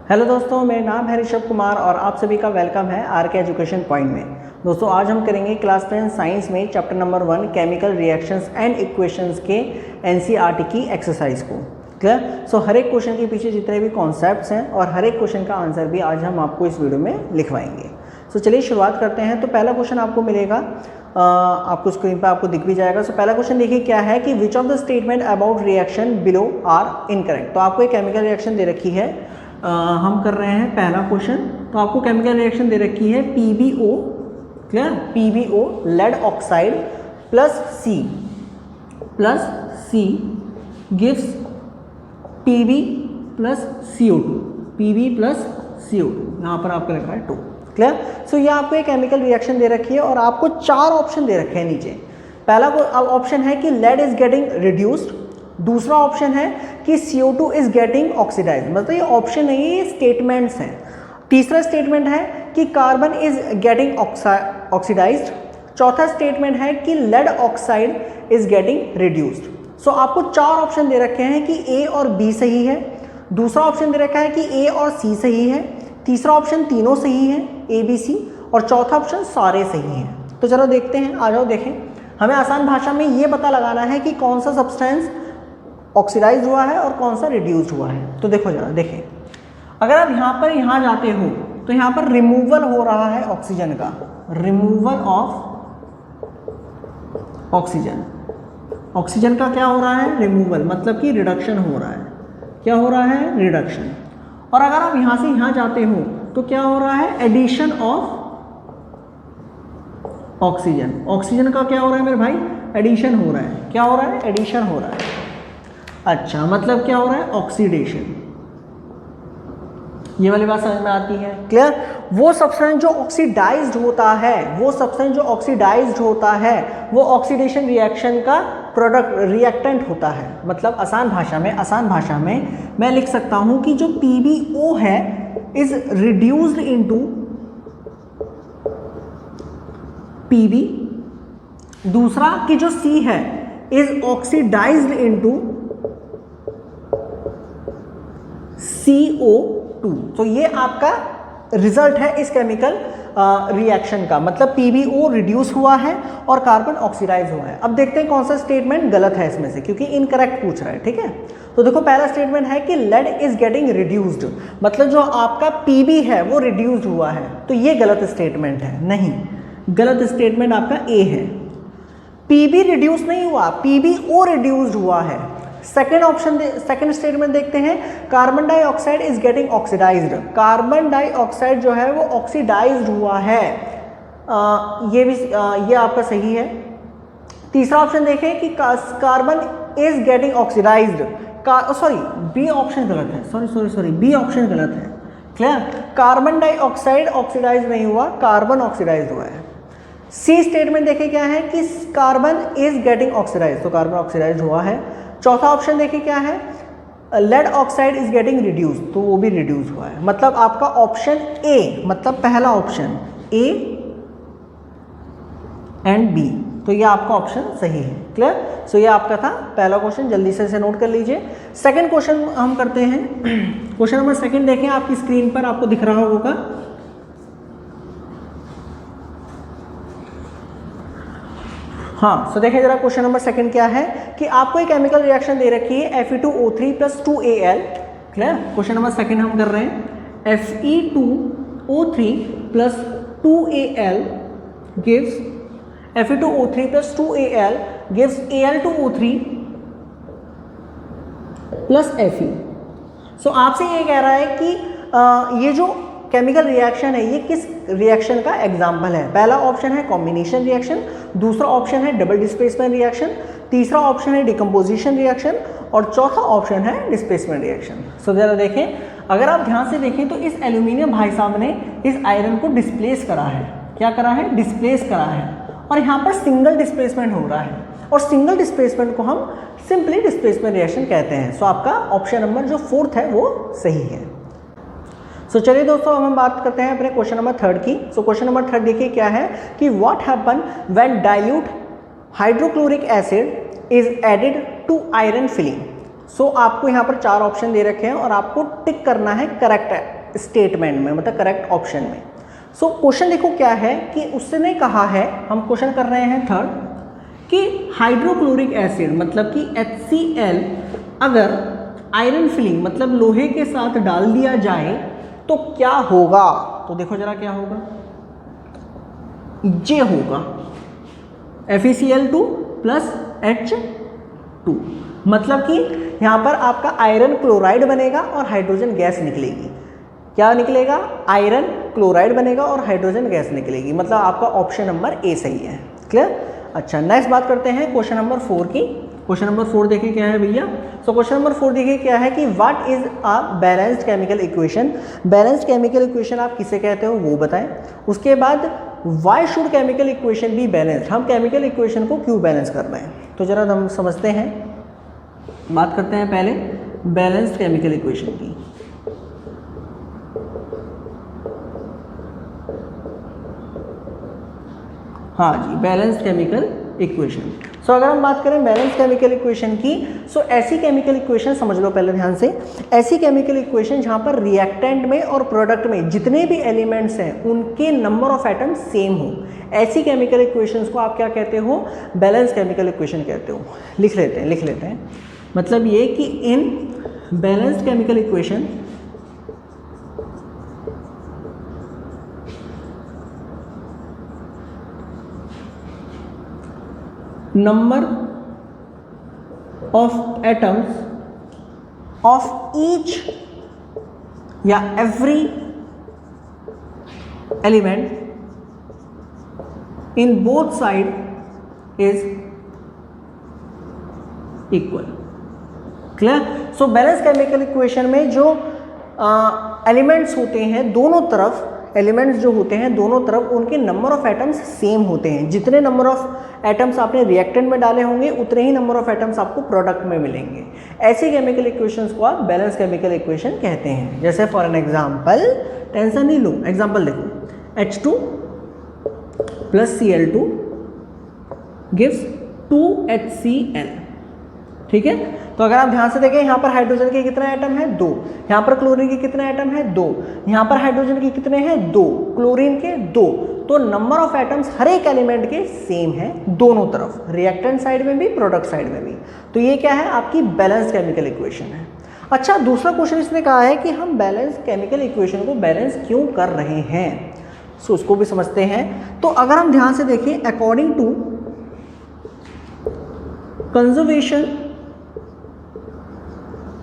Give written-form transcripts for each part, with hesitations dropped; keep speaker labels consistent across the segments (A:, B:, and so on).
A: Hello दोस्तों, मेरा नाम है ऋषभ कुमार और आप सभी का वेलकम है आर के एजुकेशन पॉइंट में। दोस्तों आज हम करेंगे क्लास 10 साइंस में chapter number 1 chemical reactions and equations के एनसीईआरटी की एक्सरसाइज को। क्लियर? सो हर एक क्वेश्चन के पीछे जितने भी कॉन्सेप्ट्स हैं और हर एक क्वेश्चन का आंसर भी आज हम आपको इस वीडियो में लिखवाएंगे। सो चलिए शुरुआत करते हैं। तो पहला क्वेश्चन आपको मिलेगा, आपको स्क्रीन पर आपको दिख भी जाएगा। सो पहला क्वेश्चन देखिए क्या है कि which of the statement about reaction below are incorrect. तो आपको एक केमिकल रिएक्शन दे रखी है, हम कर रहे हैं पहला क्वेश्चन। तो आपको केमिकल रिएक्शन दे रखी है PbO, clear, PbO lead oxide plus C gives Pb plus CO2, Pb plus CO2, यहाँ पर आपको लिखा है 2। क्लियर? सो ये आपको एक केमिकल रिएक्शन दे रखी है और आपको 4 ऑप्शन दे रखे हैं नीचे। पहला ऑप्शन है कि लेड इज गेटिंग रिड्यूस्ड, दूसरा ऑप्शन है कि CO2 इज गेटिंग ऑक्सीडाइज, मतलब ये ऑप्शन नहीं है, ये स्टेटमेंट्स हैं। तीसरा स्टेटमेंट है कि कार्बन इज गेटिंग ऑक्सीडाइज्ड, चौथा स्टेटमेंट है कि lead oxide is getting reduced. So आपको 4 ऑप्शन दे रखे हैं कि A और B सही है, दूसरा ऑप्शन दे रखा है कि A और C सही है, तीसरा ऑप्शन तीनों सही है A, B, C, और चौथा ऑप्शन सारे सही हैं। तो चलो देखते हैं, आ जाओ देखें। हमें आसान भाषा में ये पता लगाना है कि कौन सा सब्सटेंस ऑक्सीडाइज हुआ है और कौन सा रिड्यूस्ड हुआ है। तो देखो जरा देखें, अगर आप यहाँ जाते हो तो यहाँ पर रिमूवल हो रहा है ऑक्सीजन का, रिमूवल ऑफ ऑक्सीजन। ऑक्सीजन का क्या हो रहा है? रिमूवल, मतलब कि रिडक्शन हो रहा है। क्या हो रहा है? रिडक्शन। और अगर आप यहाँ से यहाँ जाते हो तो क्या हो रहा है? Addition of oxygen. ऑक्सीजन का क्या हो रहा है मेरे भाई? एडिशन हो रहा है। क्या हो रहा है? एडिशन हो रहा है। अच्छा, मतलब क्या हो रहा है? ऑक्सीडेशन। ये वाली बात समझ में आती है? क्लियर? वो सब्सटेंस जो ऑक्सीडाइज्ड होता है, वो सब्सटेंस जो ऑक्सीडाइज्ड होता है वो ऑक्सीडेशन रिएक्शन का प्रोडक्ट, रिएक्टेंट होता है। मतलब आसान भाषा में मैं लिख सकता हूं कि जो PbO है इज रिड्यूस्ड इनटू Pb, दूसरा कि जो C है इज ऑक्सीडाइज्ड इनटू CO2। तो ये आपका रिजल्ट है इस केमिकल रिएक्शन का, मतलब PbO रिड्यूस हुआ है और कार्बन ऑक्सीडाइज हुआ है। अब देखते हैं कौन सा स्टेटमेंट गलत है इसमें से, क्योंकि इनकरेक्ट पूछ रहा है। ठीक है, तो देखो पहला स्टेटमेंट है कि लेड इज गेटिंग रिड्यूस्ड, मतलब जो आपका Pb है वो रिड्यूस्ड हुआ है। तो ये गलत स्टेटमेंट है, नहीं, गलत स्टेटमेंट आपका A है। Pb रिड्यूस नहीं हुआ, PbO रिड्यूस्ड हुआ है। सेकेंड स्टेटमेंट देखते हैं, carbon dioxide is getting oxidized. Carbon dioxide जो है वो ऑक्सीडाइज्ड हुआ है, ये आपका सही है। तीसरा ऑप्शन देखें कि carbon is getting oxidized, sorry B option गलत है, सॉरी बी ऑप्शन गलत है। क्लियर? कार्बन डाइऑक्साइड ऑक्सीडाइज नहीं हुआ, कार्बन ऑक्सीडाइज हुआ है। सी स्टेटमेंट देखें क्या है कि कार्बन इज गेटिंग ऑक्सीडाइज, तो कार्बन ऑक्सीडाइज हुआ है। चौथा ऑप्शन देखिए क्या है, lead oxide is getting reduce, तो वो भी रिड्यूस हुआ है। मतलब आपका ऑप्शन ए, मतलब पहला ऑप्शन A एंड B, तो ये आपका ऑप्शन सही है। क्लियर? सो ये आपका था पहला क्वेश्चन, जल्दी से इसे नोट कर लीजिए। सेकंड क्वेश्चन हम करते हैं। क्वेश्चन नंबर सेकंड देखें, आपकी स्क्रीन पर आपको दिख रहा होगा। हाँ, सो देखें जरा क्वेश्चन नंबर सेकंड क्या है कि आपको एक केमिकल रिएक्शन दे रखी है Fe2O3 plus 2Al। Clear? Question number second हम कर रहे हैं, Fe2O3 plus 2Al gives Fe2O3 plus 2Al gives Al2O3 plus Fe। सो आपसे ये कह रहा है कि ये जो केमिकल रिएक्शन है ये किस रिएक्शन का एग्जाम्पल है। पहला ऑप्शन है कॉम्बिनेशन रिएक्शन, दूसरा ऑप्शन है डबल डिस्प्लेसमेंट रिएक्शन, तीसरा ऑप्शन है डिकम्पोजिशन रिएक्शन और चौथा ऑप्शन है डिस्प्लेसमेंट रिएक्शन। सो जरा देखें, अगर आप ध्यान से देखें तो इस एल्यूमिनियम भाई साहब ने इस आयरन को डिस्प्लेस करा है। क्या करा है? डिस्प्लेस करा है, और यहाँ पर सिंगल डिस्प्लेसमेंट हो रहा है, और सिंगल डिस्प्लेसमेंट को हम सिंपली डिस्प्लेसमेंट रिएक्शन कहते हैं। सो आपका ऑप्शन नंबर जो 4th है वो सही है। सो चलिए दोस्तों, अब हम बात करते हैं अपने क्वेश्चन नंबर 3 की। सो क्वेश्चन नंबर 3 देखिए क्या है कि what happen when dilute hydrochloric acid is added to iron filing. So आपको यहाँ पर 4 ऑप्शन दे रखे हैं और आपको टिक करना है करेक्ट करेक्ट स्टेटमेंट में, मतलब करेक्ट ऑप्शन में। सो क्वेश्चन देखो क्या है कि उसने कहा है, हम क्वेश्चन कर रहे हैं थर्ड, कि हाइड्रोक्लोरिक एसिड मतलब कि HCl अगर आयरन फिलिंग मतलब लोहे के साथ डाल दिया जाए तो क्या होगा। तो देखो जरा क्या होगा, ये होगा FeCl2 प्लस H2, मतलब कि यहाँ पर आपका आयरन क्लोराइड बनेगा और हाइड्रोजन गैस निकलेगी। क्या निकलेगा, आयरन क्लोराइड बनेगा और हाइड्रोजन गैस निकलेगी, मतलब आपका ऑप्शन नंबर ए सही है। क्लियर। अच्छा, नेक्स्ट बात करते हैं क्वेश्चन नंबर 4 की। क्वेश्चन नंबर 4 देखिए क्या है भैया। सो क्वेश्चन नंबर 4 देखिए क्या है कि what is a balanced chemical equation. Balanced chemical equation आप किसे कहते हो वो बताएं। उसके बाद why should chemical equation be balanced, हम केमिकल इक्वेशन को क्यों बैलेंस कर रहे हैं। तो जरा हम समझते हैं, बात करते हैं पहले बैलेंस्ड केमिकल इक्वेशन की। हाँ जी, बैलेंस्ड केमिकल इक्वेशन। सो अगर हम बात करें बैलेंस केमिकल इक्वेशन की, सो ऐसी केमिकल इक्वेशन समझ लो पहले ध्यान से, ऐसी केमिकल इक्वेशन जहाँ पर रिएक्टेंट में और प्रोडक्ट में जितने भी एलिमेंट्स हैं उनके नंबर ऑफ एटम्स सेम हो, ऐसी केमिकल इक्वेशंस को आप क्या कहते हो, बैलेंस केमिकल इक्वेशन कहते हो। लिख लेते हैं मतलब ये कि इन balanced chemical equation number of atoms of each या every element in both side is equal। Clear. So balance chemical equation में जो एलिमेंट्स होते हैं दोनों तरफ, एलिमेंट्स जो होते हैं दोनों तरफ उनके नंबर ऑफ एटम्स सेम होते हैं। जितने नंबर ऑफ एटम्स आपने रिएक्टेंट में डाले होंगे उतने ही नंबर ऑफ एटम्स आपको प्रोडक्ट में मिलेंगे। ऐसे केमिकल इक्वेशंस को आप बैलेंस केमिकल इक्वेशन कहते हैं। जैसे फॉर एन एग्जांपल, टेंशन नहीं लो, एग्जांपल देखो, H2 plus Cl2 gives 2HCl। ठीक है, तो अगर आप ध्यान से देखें यहाँ पर हाइड्रोजन के कितने एटम हैं, 2, यहाँ पर क्लोरीन के कितने एटम हैं, 2, यहाँ पर हाइड्रोजन के कितने हैं, 2, क्लोरीन के 2। तो नंबर ऑफ एटम्स हर एक एलिमेंट के सेम है दोनों तरफ, रिएक्टेंट साइड में भी प्रोडक्ट साइड में भी। तो ये क्या है, आपकी बैलेंस केमिकल इक्वेशन है। अच्छा, दूसरा क्वेश्चन इसने कहा है कि हम बैलेंस केमिकल इक्वेशन को बैलेंस क्यों कर रहे हैं, सो उसको भी समझते हैं। तो अगर हम ध्यान से देखें, according to conservation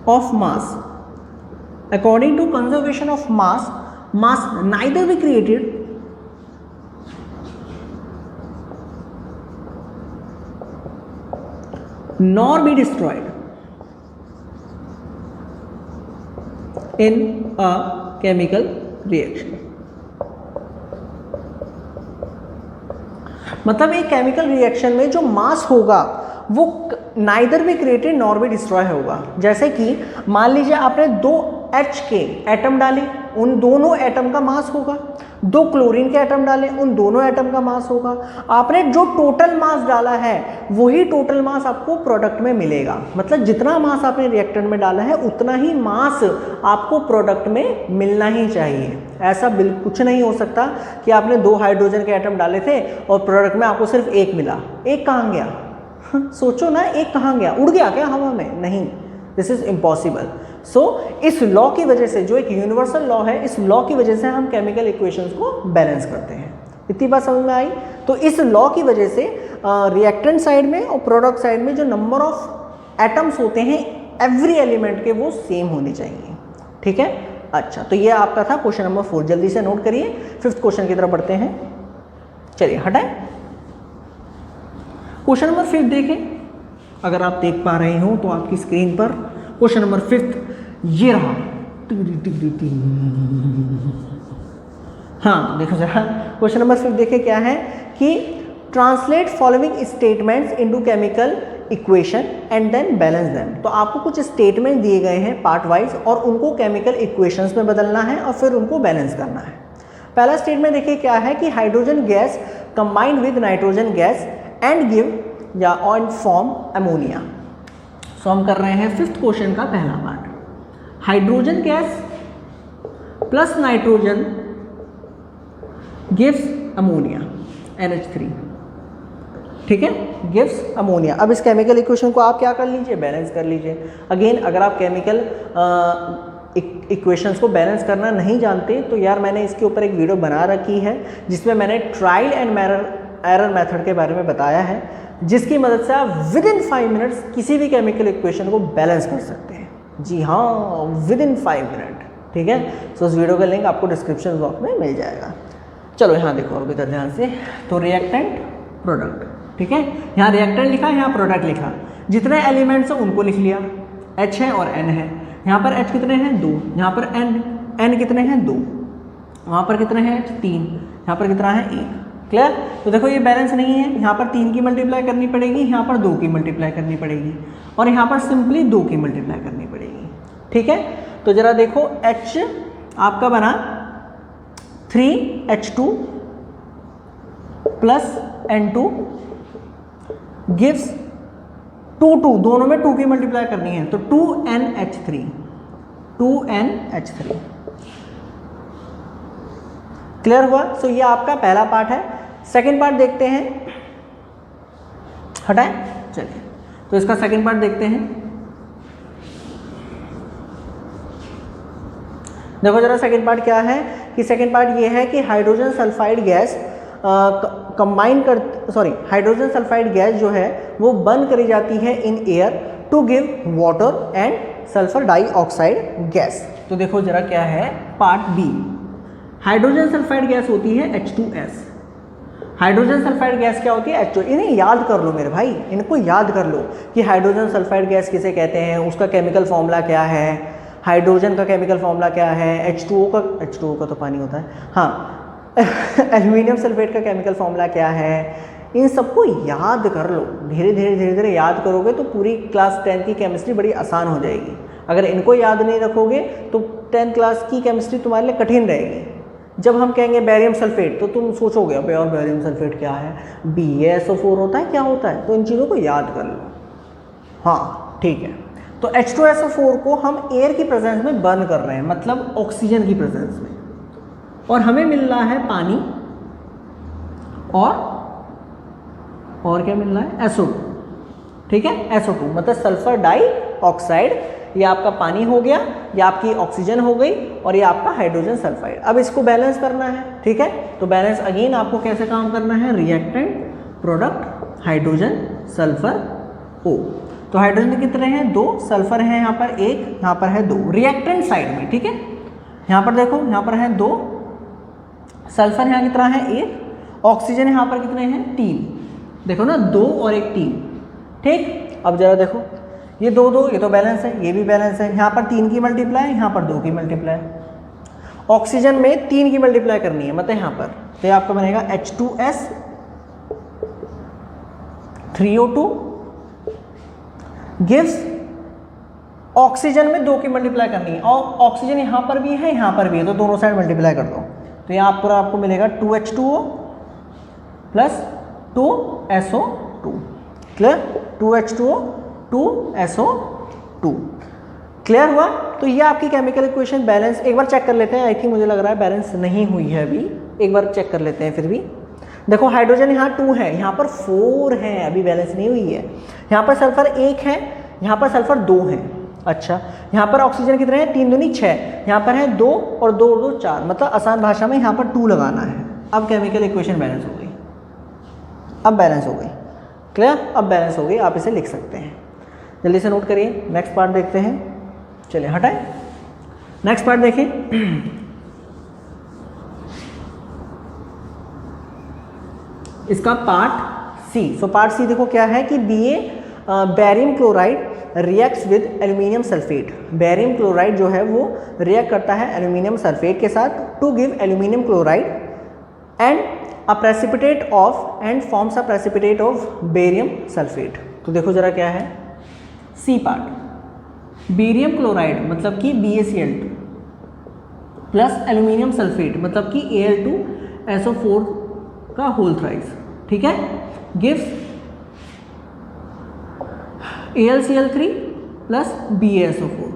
A: of mass, according to conservation of mass neither be created nor be destroyed in a chemical reaction। मतलब एक केमिकल रिएक्शन में जो मास होगा वो नाइदर भी क्रिएटेड नॉर भी डिस्ट्रॉय होगा। जैसे कि मान लीजिए आपने 2 H के एटम डाले, उन दोनों एटम का मास होगा, 2 क्लोरीन के एटम डाले, उन दोनों एटम का मास होगा। आपने जो टोटल मास डाला है वही टोटल मास आपको प्रोडक्ट में मिलेगा। मतलब जितना मास आपने रिएक्टेंट में डाला है उतना ही मास आपको प्रोडक्ट में मिलना ही चाहिए। ऐसा बिल्कुल कुछ नहीं हो सकता कि आपने 2 हाइड्रोजन के एटम डाले थे और प्रोडक्ट में आपको सिर्फ 1 मिला, 1 कहाँ गया सोचो ना, 1 कहाँ गया, उड़ गया क्या हवा में, नहीं, दिस इज इम्पॉसिबल। सो इस लॉ की वजह से, जो एक यूनिवर्सल लॉ है, इस लॉ की वजह से हम केमिकल इक्वेशंस को बैलेंस करते हैं। इतनी बात समझ में आई। तो इस लॉ की वजह से रिएक्टेंट साइड में और प्रोडक्ट साइड में जो नंबर ऑफ एटम्स होते हैं एवरी एलिमेंट के वो सेम होने चाहिए। ठीक है, अच्छा, तो ये आपका था क्वेश्चन नंबर 4। जल्दी से नोट करिए, 5th क्वेश्चन की तरफ बढ़ते हैं। चलिए हटाएं। क्वेश्चन नंबर 5 देखें, अगर आप देख पा रहे हो तो आपकी स्क्रीन पर क्वेश्चन नंबर 5 ये रहा। हाँ देखो जरा, क्वेश्चन नंबर 5 देखें क्या है कि translate following statements into chemical equation and then balance them. तो आपको कुछ स्टेटमेंट दिए गए हैं पार्ट वाइज और उनको केमिकल इक्वेशंस में बदलना है और फिर उनको बैलेंस करना है। पहला स्टेटमेंट देखिए क्या है कि hydrogen gas combined with nitrogen gas and give या ऑन फॉर्म अमोनिया। सो हम कर रहे हैं 5th क्वेश्चन का पहला part. Hydrogen gas plus nitrogen gives ammonia NH3, ठीक है, गिव्स अमोनिया। अब इस केमिकल इक्वेशन को आप क्या कर लीजिए, बैलेंस कर लीजिए। अगेन अगर आप केमिकल इक्वेशंस को बैलेंस करना नहीं जानते तो यार मैंने इसके ऊपर एक वीडियो बना रखी है जिसमें मैंने ट्रायल एंड एरर मेथड के बारे में बताया है, जिसकी मदद से आप विद इन 5 मिनट्स किसी भी केमिकल इक्वेशन को बैलेंस कर सकते हैं। जी हाँ, विद इन 5 मिनट, ठीक है। सो उस वीडियो का लिंक आपको डिस्क्रिप्शन बॉक्स में मिल जाएगा। चलो यहाँ देखो अब इधर ध्यान से, तो रिएक्टेंट प्रोडक्ट, ठीक है, यहाँ रिएक्टेंट लिखा, यहाँ प्रोडक्ट लिखा, जितने एलिमेंट्स हैं उनको लिख लिया, H है और N है। यहाँ पर H कितने हैं 2, यहाँ पर N कितने हैं 2, वहाँ पर कितने हैं 3, यहाँ पर कितना है 1। क्लियर। तो देखो ये बैलेंस नहीं है, यहाँ पर 3 की मल्टीप्लाई करनी पड़ेगी, यहाँ पर 2 की मल्टीप्लाई करनी पड़ेगी, और यहाँ पर सिंपली 2 की मल्टीप्लाई करनी पड़ेगी, ठीक है। तो जरा देखो H आपका बना 3H2 प्लस N2 गिव्स 2 दोनों में 2 की मल्टीप्लाई करनी है, तो 2NH3 क्लियर हुआ। सो ये आपका पहला पार्ट है। सेकंड पार्ट देखते हैं, हटाएं, चलिए तो इसका सेकंड पार्ट देखते हैं। देखो जरा सेकंड पार्ट क्या है कि सेकंड पार्ट ये है कि hydrogen sulphide gas hydrogen sulphide gas जो है वो बर्न करी जाती है in air to give water and sulphur dioxide gas. तो देखो जरा क्या है part B, hydrogen sulphide gas होती है H2S। हाइड्रोजन सल्फाइड गैस क्या होती है H2। इन्हें याद कर लो मेरे भाई, इनको याद कर लो कि हाइड्रोजन सल्फाइड गैस किसे कहते हैं, उसका केमिकल फॉर्मूला क्या है, हाइड्रोजन का केमिकल फॉर्मूला क्या है, H2O का तो पानी होता है, हाँ एल्यूमिनियम सल्फेट का केमिकल फॉर्मूला क्या है, इन सबको याद कर लो। धीरे धीरे याद करोगे तो पूरी क्लास 10 की केमिस्ट्री बड़ी आसान हो जाएगी। अगर इनको याद नहीं रखोगे तो 10th क्लास की केमिस्ट्री तुम्हारे लिए कठिन रहेगी। जब हम कहेंगे बैरियम सल्फेट तो तुम सोचोगे अबे और बैरियम सल्फेट क्या है, BaSO4 होता है, क्या होता है, तो इन चीज़ों को याद कर लो। हाँ ठीक है, तो H2SO4 को हम एयर की प्रेजेंस में बर्न कर रहे हैं, मतलब ऑक्सीजन की प्रेजेंस में, और हमें मिल रहा है पानी और क्या मिल रहा है SO2, ठीक है, SO2 मतलब सल्फर डाइऑक्साइड। ये आपका पानी हो गया, ये आपकी ऑक्सीजन हो गई, और ये आपका हाइड्रोजन सल्फाइड। अब इसको बैलेंस करना है, ठीक है, तो बैलेंस अगेन आपको कैसे काम करना है, reactant product hydrogen sulphur O। तो हाइड्रोजन कितने हैं 2, सल्फर है यहाँ पर 1, यहाँ पर है 2 रिएक्टेंट साइड में, ठीक है। यहाँ पर देखो यहाँ पर है 2, सल्फर यहाँ कितना है 1, ऑक्सीजन यहाँ पर कितने हैं 3, देखो ना 2 और 1 3, ठीक। अब जरा देखो ये 2 ये तो बैलेंस है, ये भी बैलेंस है, यहाँ पर 3 की मल्टीप्लाई, यहाँ पर 2 की मल्टीप्लाई, ऑक्सीजन में 3 की मल्टीप्लाई करनी है, मतलब यहाँ पर, तो ये आपका बनेगा H2S 3O2 गिव्स, ऑक्सीजन में 2 की मल्टीप्लाई करनी है, और ऑक्सीजन यहाँ पर भी है यहाँ पर भी है, तो दोनों साइड मल्टीप्लाई कर दो, तो यहाँ पर आपको मिलेगा 2H2O plus 2SO2, clear, 2H2O 2SO2, clear हुआ। तो ये आपकी केमिकल इक्वेशन बैलेंस, एक बार चेक कर लेते हैं, आई थिंक मुझे लग रहा है बैलेंस नहीं हुई है अभी, एक बार चेक कर लेते हैं फिर भी। देखो हाइड्रोजन यहाँ 2 है, यहाँ पर 4 है, अभी बैलेंस नहीं हुई है। यहाँ पर सल्फर 1 है, यहाँ पर सल्फर 2 है, अच्छा यहाँ पर ऑक्सीजन कितने हैं 3 दूनी 6, यहाँ पर है 2 और 2 और 2 4, मतलब आसान भाषा में यहाँ पर 2 लगाना है। अब केमिकल इक्वेशन बैलेंस हो गई, अब बैलेंस हो गई, क्लियर, अब बैलेंस हो गई, आप इसे लिख सकते हैं। जल्दी से नोट करिए, नेक्स्ट पार्ट देखते हैं, चलिए हटाएं, नेक्स्ट पार्ट देखिए। इसका पार्ट सी। सो पार्ट सी देखो क्या है कि barium chloride reacts with aluminium sulphate. Barium chloride जो है वो रिएक्ट करता है एल्यूमिनियम सल्फेट के साथ to give aluminium chloride and a precipitate of and forms a precipitate of barium sulphate. तो देखो जरा क्या है सी पार्ट, बेरियम क्लोराइड मतलब कि BaCl2 प्लस एल्यूमिनियम सल्फेट मतलब कि Al2SO4 का होल थ्राइस, ठीक है, gives AlCl3 plus BaSO4,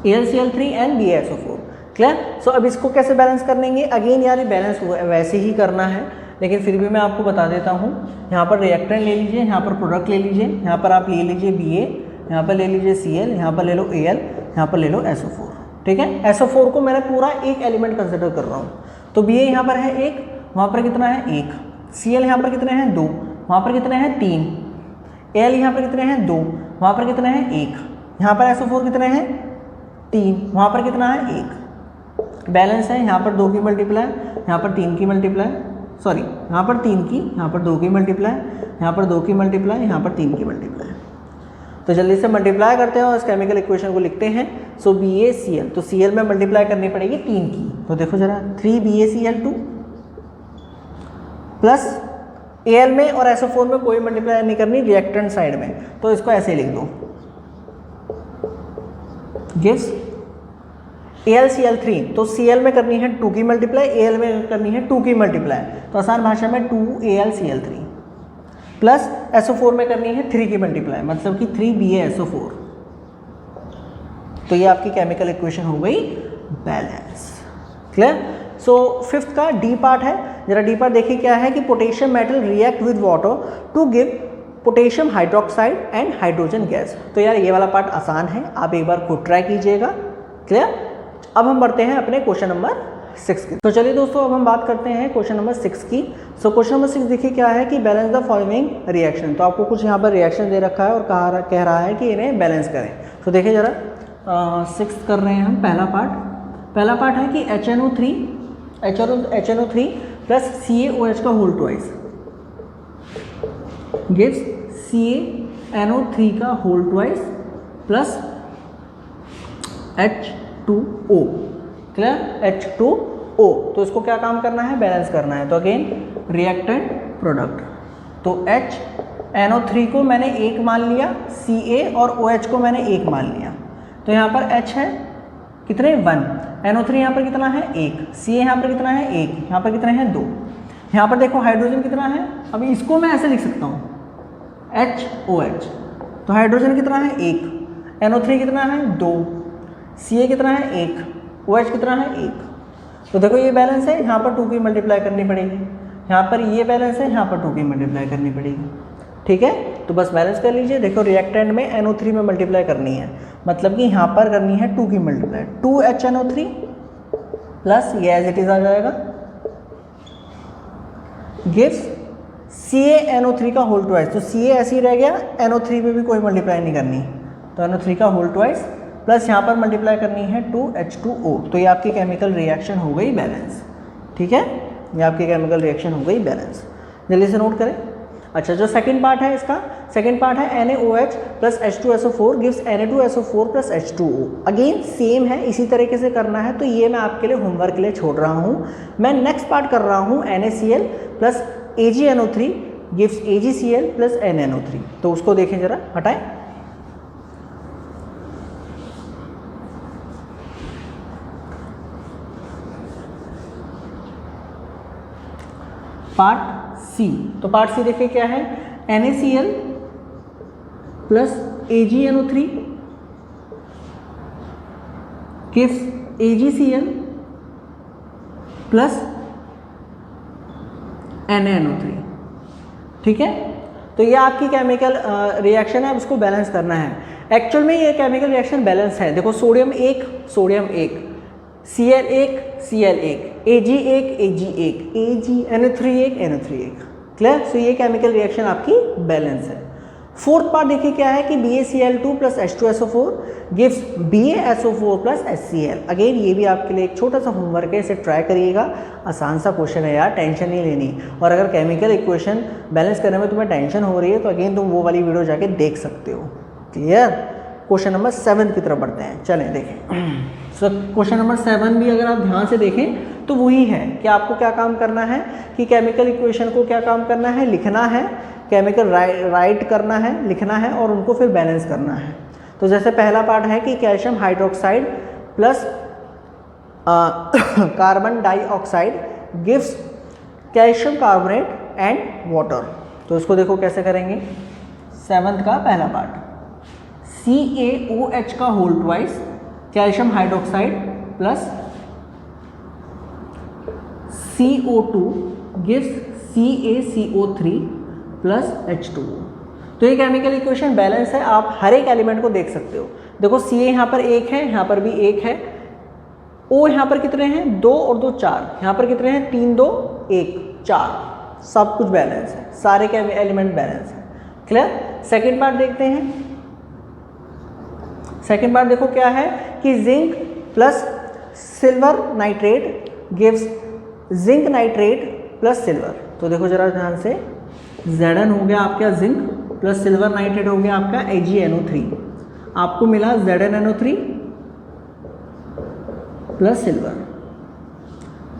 A: AlCl3 and BaSO4। Clear. So अब इसको कैसे बैलेंस करेंगे, अगेन यार ये बैलेंस वैसे ही करना है, लेकिन फिर भी मैं आपको बता देता हूँ। यहाँ पर रिएक्टेंट ले लीजिए, यहाँ पर प्रोडक्ट ले लीजिए, यहाँ पर आप ले लीजिए Ba, यहाँ पर ले लीजिए Cl, यहाँ पर ले लो Al, यहाँ पर ले लो SO4, ठीक है। SO4 को मैंने पूरा एक एलिमेंट कंसिडर कर रहा हूँ, तो Ba यहाँ पर है 1, वहाँ पर कितना है 1, Cl यहाँ पर कितने हैं 2, वहाँ पर कितने हैं 3, Al यहाँ पर कितने हैं 2, वहाँ पर कितने हैं 1, यहाँ पर SO4 कितने हैं 3, वहाँ पर कितना है 1, बैलेंस है। यहाँ पर 2 की मल्टीप्लाई, यहाँ पर 3 की मल्टीप्लाई, सॉरी यहाँ पर 3 की, यहाँ पर 2 की मल्टीप्लाई, यहाँ पर 2 की मल्टीप्लाई, यहाँ पर 3 की मल्टीप्लाई। तो जल्दी से मल्टीप्लाई करते हैं और इस केमिकल इक्वेशन को लिखते हैं। सो BaCl, तो Cl में मल्टीप्लाई करनी पड़ेगी 3 की, तो देखो जरा 3BaCl2 प्लस Al में और SO4 में कोई मल्टीप्लाई नहीं करनी रिएक्टेंट साइड में, तो इसको ऐसे लिख दो, गिव्स AlCl3, तो Cl में करनी है 2 की मल्टीप्लाई, Al में करनी है 2 की मल्टीप्लाई, तो आसान भाषा में 2AlCl3 प्लस SO4 में करनी है 3 की मल्टीप्लाई, मतलब कि 3BaSO4। तो ये आपकी केमिकल इक्वेशन हो गई बैलेंस, क्लियर। सो फिफ्थ का डी पार्ट है, जरा डी पार्ट देखिए क्या है कि potassium metal react with water to give potassium hydroxide and hydrogen gas. तो यार ये वाला पार्ट आसान है, आप एक बार खुद ट्राई कीजिएगा, क्लियर। अब हम बढ़ते हैं अपने क्वेश्चन नंबर 6 की। तो चलिए दोस्तों अब हम बात करते हैं क्वेश्चन नंबर 6 की। सो क्वेश्चन नंबर 6 देखिए क्या है कि बैलेंस द फॉलोइंग रिएक्शन। तो आपको कुछ यहाँ पर रिएक्शन दे रखा है और कह रहा है कि इन्हें बैलेंस करें। तो देखिए जरा 6 कर रहे हैं हम। पहला पार्ट है कि HNO3 प्लस CaOH का होल ट्वाइस गिव्स CaNO3 का whole twice plus H2O, clear, H2O। तो इसको क्या काम करना है, बैलेंस करना है। तो अगेन रिएक्टेंट प्रोडक्ट, तो HNO3 को मैंने 1 मान लिया, Ca और OH को मैंने 1 मान लिया, तो यहाँ पर H है कितने 1, NO3 यहाँ पर कितना है 1, Ca यहाँ पर कितना है 1, यहाँ पर कितने हैं 2, यहाँ पर देखो हाइड्रोजन कितना है। अभी इसको मैं ऐसे लिख सकता हूँ HOH, तो हाइड्रोजन कितना है 1, NO3 कितना है 2, Ca कितना है 1, OH कितना है 1। तो देखो ये बैलेंस है, यहाँ पर 2 की मल्टीप्लाई करनी पड़ेगी, यहाँ पर ये बैलेंस है, यहाँ पर 2 की मल्टीप्लाई करनी पड़ेगी, ठीक है। तो बस बैलेंस कर लीजिए। देखो रिएक्टेंट में NO3 में मल्टीप्लाई करनी है, मतलब कि यहाँ पर करनी है 2 की मल्टीप्लाई, 2HNO3 प्लस ये एज इट इज आ जाएगा गिव्स CaNO3 का होल ट्वाइस। तो Ca ऐसे ही रह गया, NO3 में भी कोई मल्टीप्लाई नहीं करनी, तो NO3 का होल ट्वाइस प्लस यहाँ पर मल्टीप्लाई करनी है 2H2O। तो ये आपकी केमिकल रिएक्शन हो गई बैलेंस, ठीक है, ये आपकी केमिकल रिएक्शन हो गई बैलेंस। जल्दी से नोट करें। अच्छा, जो सेकंड पार्ट है इसका, सेकंड पार्ट है NaOH plus H2SO4 gives Na2SO4 plus H2O। Again same है, इसी तरीके से करना है, तो ये मैं आपके लिए होमवर्क के लिए छोड़ रहा हूँ। मैं नेक्स्ट पार्ट कर रहा हूँ NaCl plus AgNO3 gives AgCl plus NaNO3। तो उसको देखें जरा, हटाएं। पार्ट सी, तो पार्ट सी देखिए क्या है, NaCl plus AgNO3 gives AgCl plus NaNO3, ठीक है। तो ये आपकी केमिकल रिएक्शन है, अब इसको बैलेंस करना है। एक्चुअल में ये केमिकल रिएक्शन बैलेंस है। देखो sodium 1 sodium 1, Cl 1 Cl 1, Ag 1 Ag 1, NO3 1 NO3 1, clear. So ये केमिकल रिएक्शन आपकी बैलेंस है। फोर्थ पार्ट देखिए क्या है कि BaCl2 plus H2SO4 gives BaSO4 plus HCl। Again ये भी आपके लिए एक छोटा सा होमवर्क है, इसे ट्राई करिएगा। आसान सा क्वेश्चन है यार, टेंशन नहीं लेनी। और अगर केमिकल इक्वेशन बैलेंस करने में तुम्हें टेंशन हो रही है तो अगेन तुम वो वाली वीडियो जाके देख सकते हो, क्लियर। क्वेश्चन नंबर 7 की तरफ बढ़ते हैं, चलें देखें। सो क्वेश्चन नंबर 7 भी अगर आप ध्यान से देखें तो वही है कि आपको क्या काम करना है कि केमिकल इक्वेशन को क्या काम करना है, लिखना है, केमिकल राइट करना है, लिखना है और उनको फिर बैलेंस करना है। तो जैसे पहला पार्ट है कि calcium hydroxide plus carbon dioxide gives calcium carbonate and water. तो इसको देखो कैसे करेंगे। 7th का पहला पार्ट, CaOH का whole twice calcium hydroxide plus CO2 gives CaCO3 plus H2O। तो ये केमिकल इक्वेशन बैलेंस है, आप हर एक एलिमेंट को देख सकते हो। देखो Ca यहाँ पर एक है, यहाँ पर भी एक है, O यहाँ पर कितने हैं 2 और 2 4, यहाँ पर कितने हैं 3 2 1 4, सब कुछ बैलेंस है, सारे के एलिमेंट बैलेंस है। क्लियर। सेकेंड पार्ट देखते हैं। सेकेंड पार्ट देखो क्या है कि zinc plus silver nitrate gives zinc nitrate plus silver. तो देखो जरा ध्यान से, Zn हो गया आपका जिंक प्लस सिल्वर नाइट्रेट हो गया आपका AgNO3, आपको मिला ZnNO3 प्लस सिल्वर।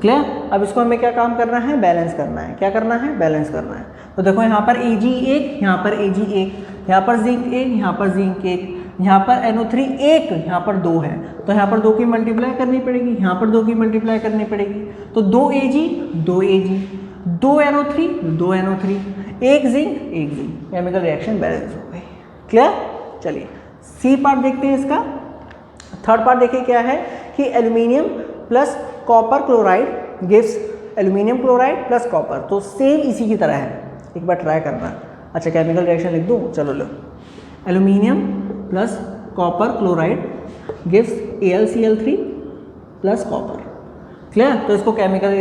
A: क्लियर। अब इसको हमें क्या काम करना है, बैलेंस करना है। क्या करना है, बैलेंस करना है। तो देखो यहाँ पर Ag एक, यहाँ पर Ag एक, यहाँ पर जिंक एक, यहाँ पर जिंक एक, यहाँ पर NO3 एक, यहाँ पर 2 है, तो यहाँ पर 2 की मल्टीप्लाई करनी पड़ेगी, यहाँ पर 2 की मल्टीप्लाई करनी पड़ेगी। तो 2 Ag 2 Ag, 2 NO3 2 NO3, एक जिंक एक जिंक, केमिकल रिएक्शन बैलेंस हो गई। क्लियर। चलिए सी पार्ट देखते हैं इसका। थर्ड पार्ट देखिए क्या है कि aluminium plus copper chloride gives aluminium chloride plus copper. तो सेम इसी की तरह है, एक बार ट्राई करना। अच्छा केमिकल रिएक्शन लिख दूँ, चलो लो। Aluminium plus copper chloride gives AlCl3 plus copper. Clear. तो इसको केमिकल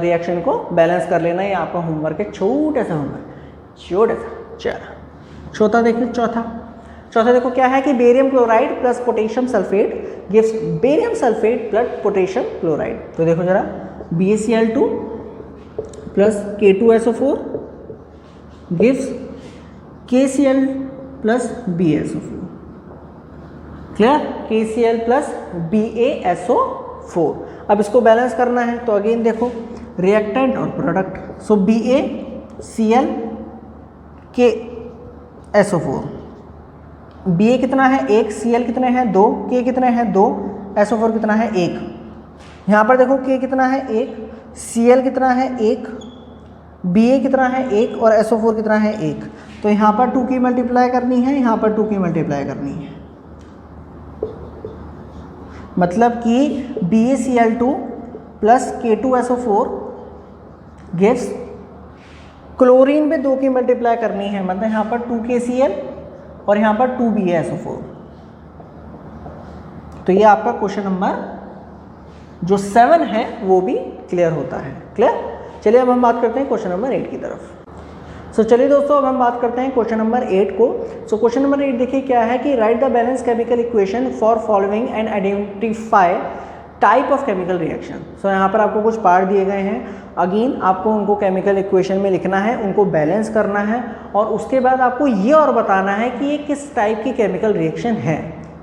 A: रिएक्शन को बैलेंस कर लेना, ये आपका होमवर्क है, छोटा सा होमवर्क, छोटा सा। चलो चौथा देखिए, चौथा देखो क्या है कि barium chloride plus potassium sulphate gives barium sulphate plus potassium chloride. तो देखो जरा BaCl2 plus K2SO4 gives KCl plus BaSO4। Clear. KCl plus BaSO4। अब इसको बैलेंस करना है, तो अगेन देखो रिएक्टेंट और प्रोडक्ट। सो BaCl KSO4, Ba कितना है 1, Cl कितने हैं 2, K कितने हैं 2, SO4 कितना है 1। यहाँ पर देखो K कितना है 1, Cl कितना है 1, Ba कितना है 1 और SO4 कितना है 1। तो यहाँ पर 2 की मल्टीप्लाई करनी है, यहाँ पर 2 की मल्टीप्लाई करनी है, मतलब कि BaCl2 plus K2SO4 gives chlorine पे 2 की मल्टीप्लाई करनी है, मतलब यहाँ पर 2KCl और यहाँ पर 2BaSO4। तो ये आपका क्वेश्चन नंबर जो 7 है वो भी क्लियर होता है। क्लियर। चलिए अब हम बात करते हैं क्वेश्चन नंबर 8 की तरफ। सो चलिए दोस्तों अब हम बात करते हैं क्वेश्चन नंबर 8 को। सो क्वेश्चन नंबर 8 देखिए क्या है कि write the balance chemical equation for following and identify type of chemical reaction. So यहाँ पर आपको कुछ पार्ट दिए गए हैं, अगेन आपको उनको केमिकल इक्वेशन में लिखना है, उनको बैलेंस करना है और उसके बाद आपको ये और बताना है कि ये किस टाइप की केमिकल रिएक्शन है।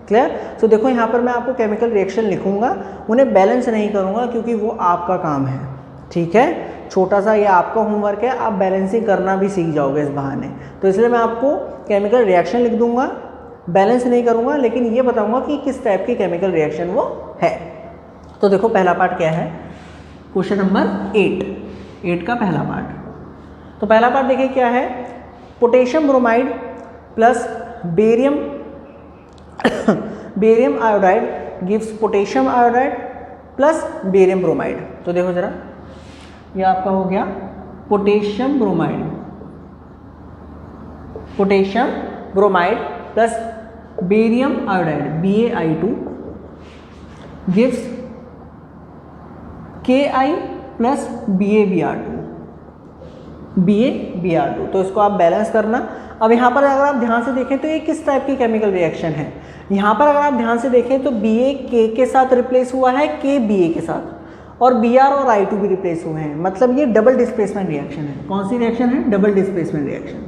A: क्लियर। सो देखो यहाँ पर मैं आपको केमिकल रिएक्शन लिखूंगा, उन्हें बैलेंस नहीं करूँगा क्योंकि वो आपका काम है। ठीक है, छोटा सा ये आपका होमवर्क है, आप बैलेंसिंग करना भी सीख जाओगे इस बहाने। तो इसलिए मैं आपको केमिकल रिएक्शन लिख दूंगा, बैलेंस नहीं करूँगा, लेकिन ये बताऊँगा कि किस टाइप की केमिकल रिएक्शन वो है। तो देखो पहला पार्ट क्या है, क्वेश्चन नंबर 8 का पहला पार्ट। तो पहला पार्ट देखिए क्या है, potassium bromide plus barium iodide gives potassium iodide plus barium bromide. तो देखो जरा, ये आपका हो गया potassium bromide plus barium iodide BaI2 gives Ki plus BaBr2। तो इसको आप बैलेंस करना। अब यहाँ पर अगर आप ध्यान से देखें तो ये किस टाइप की केमिकल रिएक्शन है, यहाँ पर अगर आप ध्यान से देखें तो Ba K के साथ रिप्लेस हुआ है, K Ba के साथ, और Br और I2 भी रिप्लेस हुए हैं, मतलब ये डबल डिस्प्लेसमेंट रिएक्शन है। कौन सी रिएक्शन है, double displacement reaction.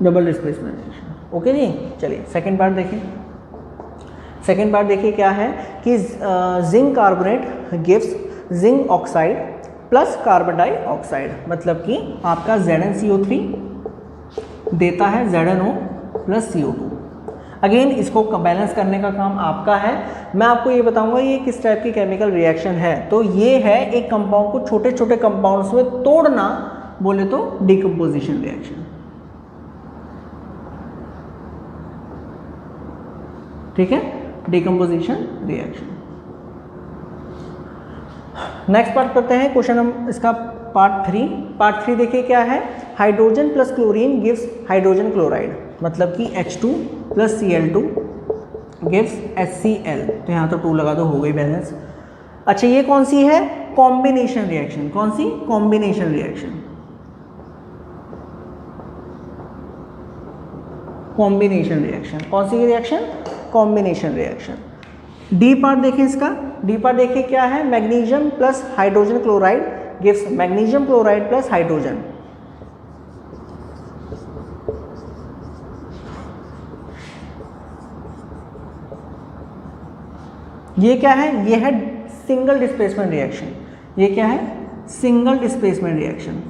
A: Double displacement reaction. Okay जी। चलिए सेकंड पार्ट देखिए। सेकंड पार्ट देखिए क्या है कि zinc carbonate gives zinc oxide plus carbon dioxide, मतलब कि आपका ZnCO3 देता है ZnO प्लस CO2। अगेन इसको बैलेंस करने का काम आपका है। मैं आपको ये बताऊंगा ये किस टाइप की केमिकल रिएक्शन है। तो ये है एक कंपाउंड को छोटे छोटे कंपाउंड्स में तोड़ना, बोले तो डिकम्पोजिशन रिएक्शन। ठीक है, डिकम्पोजिशन रिएक्शन। नेक्स्ट पार्ट करते हैं क्वेश्चन हम इसका पार्ट 3। पार्ट 3 देखिए क्या है, hydrogen plus chlorine gives hydrogen chloride, मतलब कि H2 plus Cl2 gives HCl। तो यहाँ तो 2 लगा दो, हो गई बैलेंस। अच्छा ये कौन सी है, कॉम्बिनेशन रिएक्शन। कौन सी, कॉम्बिनेशन रिएक्शन। कॉम्बिनेशन रिएक्शन, कौन सी reaction, combination reaction. D part देखें इसका, डी पार्ट देखिए क्या है, magnesium plus hydrogen chloride gives magnesium chloride plus hydrogen. ये क्या है, ये है सिंगल डिस्प्लेसमेंट रिएक्शन। ये क्या है, सिंगल डिस्प्लेसमेंट रिएक्शन।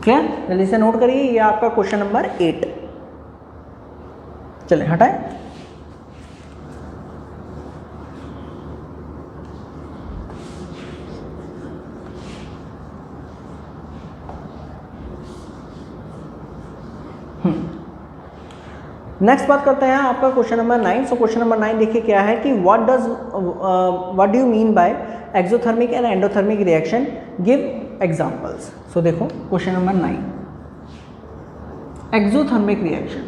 A: क्लियर, जल्दी से नोट करिए, ये आपका क्वेश्चन नंबर 8। चले हटाए। नेक्स्ट बात करते हैं आपका question number 9। So question number 9 देखिए क्या है कि what do you mean by exothermic and endothermic reaction, give examples. So देखो क्वेश्चन नंबर 9, एक्सोथर्मिक रिएक्शन।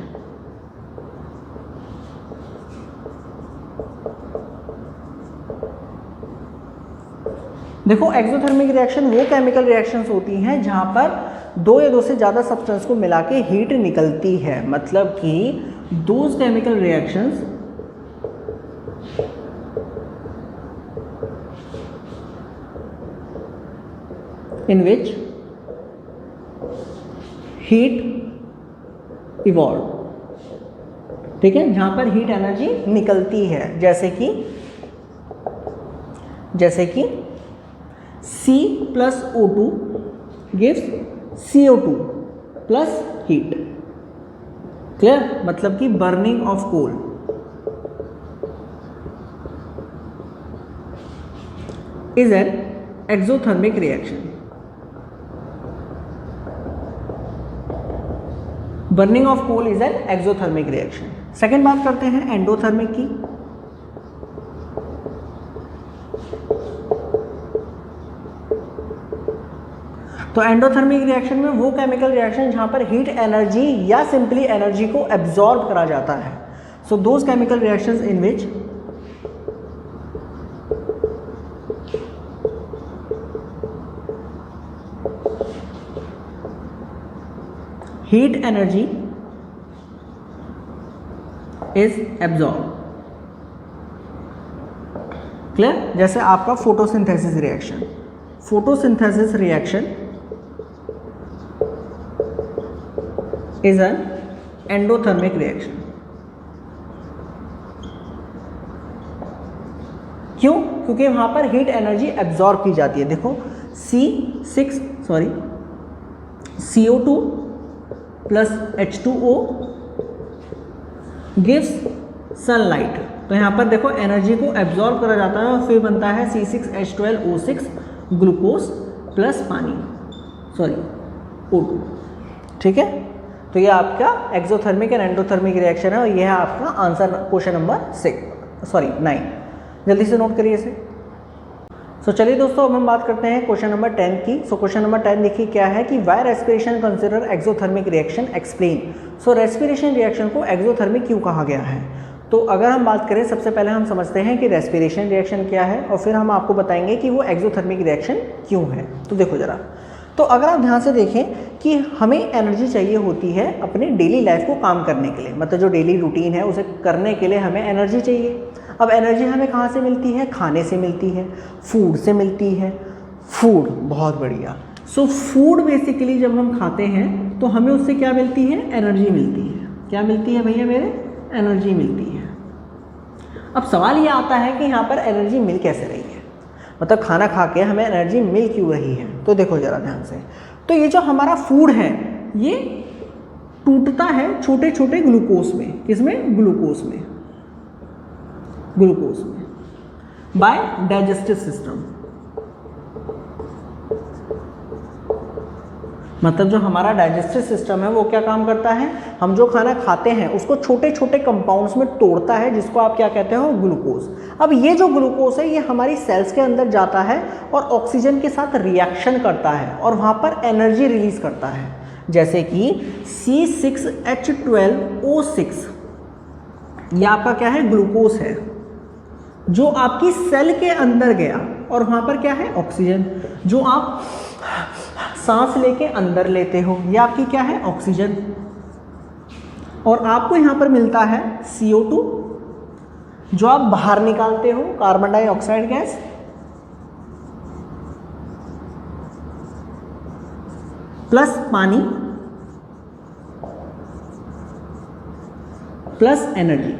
A: देखो एक्सोथर्मिक रिएक्शन वो केमिकल रिएक्शंस होती हैं जहां पर 2 या 2 से ज़्यादा सब्सटेंस को मिला के हीट निकलती है, मतलब कि those chemical reactions in which heat evolve, ठीक है, जहां पर हीट एनर्जी निकलती है, जैसे कि C plus O2 gives CO2 plus heat. Clear, मतलब कि burning of coal is an exothermic reaction. Burning of coal is an exothermic reaction. Second बात करते हैं एंडोथर्मिक की। तो एंडोथर्मिक रिएक्शन में वो केमिकल रिएक्शन जहां पर हीट एनर्जी या सिंपली एनर्जी को एब्जॉर्ब करा जाता है। So those chemical reactions in which heat energy is absorbed। Clear, जैसे आपका photosynthesis reaction. Photosynthesis reaction is an endothermic reaction. क्यों, क्योंकि वहां पर हीट एनर्जी एब्जॉर्ब की जाती है। देखो CO2 plus H2O gives sunlight. तो यहाँ पर देखो एनर्जी को एब्जॉर्ब करा जाता है और फिर बनता है C6H12O6 ग्लूकोज प्लस पानी, O2। ठीक है, तो ये आपका एक्सोथर्मिक एंड एंडोथर्मिक रिएक्शन है और ये है आपका आंसर क्वेश्चन नंबर 9। जल्दी से नोट करिए इसे। सो चलिए दोस्तों, अब हम बात करते हैं क्वेश्चन नंबर 10 की। सो क्वेश्चन नंबर 10 देखिए क्या है कि why respiration consider exothermic reaction, explain. So respiration reaction को एक्सोथर्मिक क्यों कहा गया है? तो अगर हम बात करें, सबसे पहले हम समझते हैं कि रेस्पिरेशन रिएक्शन क्या है और फिर हम आपको बताएंगे कि वो एक्सोथर्मिक रिएक्शन क्यों है। तो देखो ज़रा, तो अगर आप ध्यान से देखें कि हमें एनर्जी चाहिए होती है अपने डेली लाइफ को काम करने के लिए, मतलब जो डेली रूटीन है उसे करने के लिए हमें एनर्जी चाहिए। अब एनर्जी हमें कहाँ से मिलती है? खाने से मिलती है, फूड से मिलती है। फूड, बहुत बढ़िया। सो फूड बेसिकली जब हम खाते हैं तो हमें उससे क्या मिलती है? एनर्जी मिलती है। क्या मिलती है भैया मेरे? एनर्जी मिलती है। अब सवाल ये आता है कि यहाँ पर एनर्जी मिल कैसे रही है, मतलब खाना खा के हमें एनर्जी मिल क्यों रही है? तो देखो ज़रा ध्यान से, तो ये जो हमारा फूड है ये टूटता है छोटे छोटे ग्लूकोज में। किसमें? ग्लूकोज में। ग्लूकोज में बाय डाइजेस्टिव सिस्टम। मतलब जो हमारा डाइजेस्टिव सिस्टम है वो क्या काम करता है, हम जो खाना खाते हैं उसको छोटे छोटे कंपाउंड्स में तोड़ता है, जिसको आप क्या कहते हो, ग्लूकोज। अब ये जो ग्लूकोज है ये हमारी सेल्स के अंदर जाता है और ऑक्सीजन के साथ रिएक्शन करता है और वहाँ पर एनर्जी रिलीज करता है, जैसे कि C6H12O6, ये आपका क्या है, ग्लूकोज है, जो आपकी सेल के अंदर गया और वहाँ पर क्या है, ऑक्सीजन, जो आप सांस लेके अंदर लेते हो, ये आपकी क्या है, ऑक्सीजन, और आपको यहाँ पर मिलता है CO2, जो आप बाहर निकालते हो, कार्बन डाइऑक्साइड गैस, प्लस पानी plus energy,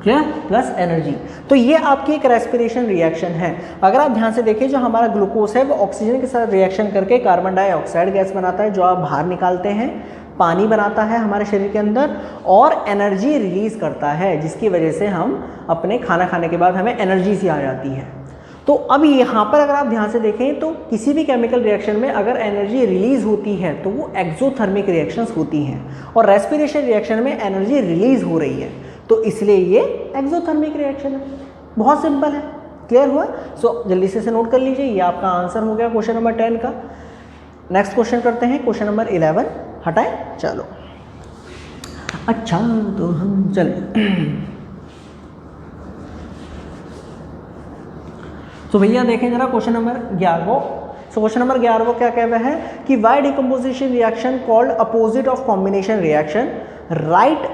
A: clear, plus energy. तो ये आपकी एक रेस्पिरेशन रिएक्शन है। अगर आप ध्यान से देखें, जो हमारा ग्लूकोज है वो ऑक्सीजन के साथ रिएक्शन करके कार्बन डाइऑक्साइड गैस बनाता है, जो आप बाहर निकालते हैं, पानी बनाता है हमारे शरीर के अंदर, और एनर्जी रिलीज करता है, जिसकी वजह से हम अपने खाना खाने के बाद हमें एनर्जी सी आ जाती है। तो अब यहाँ पर अगर आप ध्यान से देखें तो किसी भी केमिकल रिएक्शन में अगर एनर्जी रिलीज होती है तो वो एक्सोथर्मिक रिएक्शंस होती हैं, और रेस्पिरेशन रिएक्शन में एनर्जी रिलीज हो रही है, तो इसलिए ये एक्सोथर्मिक रिएक्शन है। बहुत सिंपल है, क्लियर हुआ। सो जल्दी से नोट कर लीजिए, ये आपका आंसर हो गया क्वेश्चन नंबर 10 का। नेक्स्ट क्वेश्चन करते हैं, क्वेश्चन नंबर 11 हटाएं, चलो। अच्छा तो हम चलें, तो भैया देखें जरा question number 11। So question number 11 क्या कह रहा है कि why decomposition reaction called opposite of combination reaction, right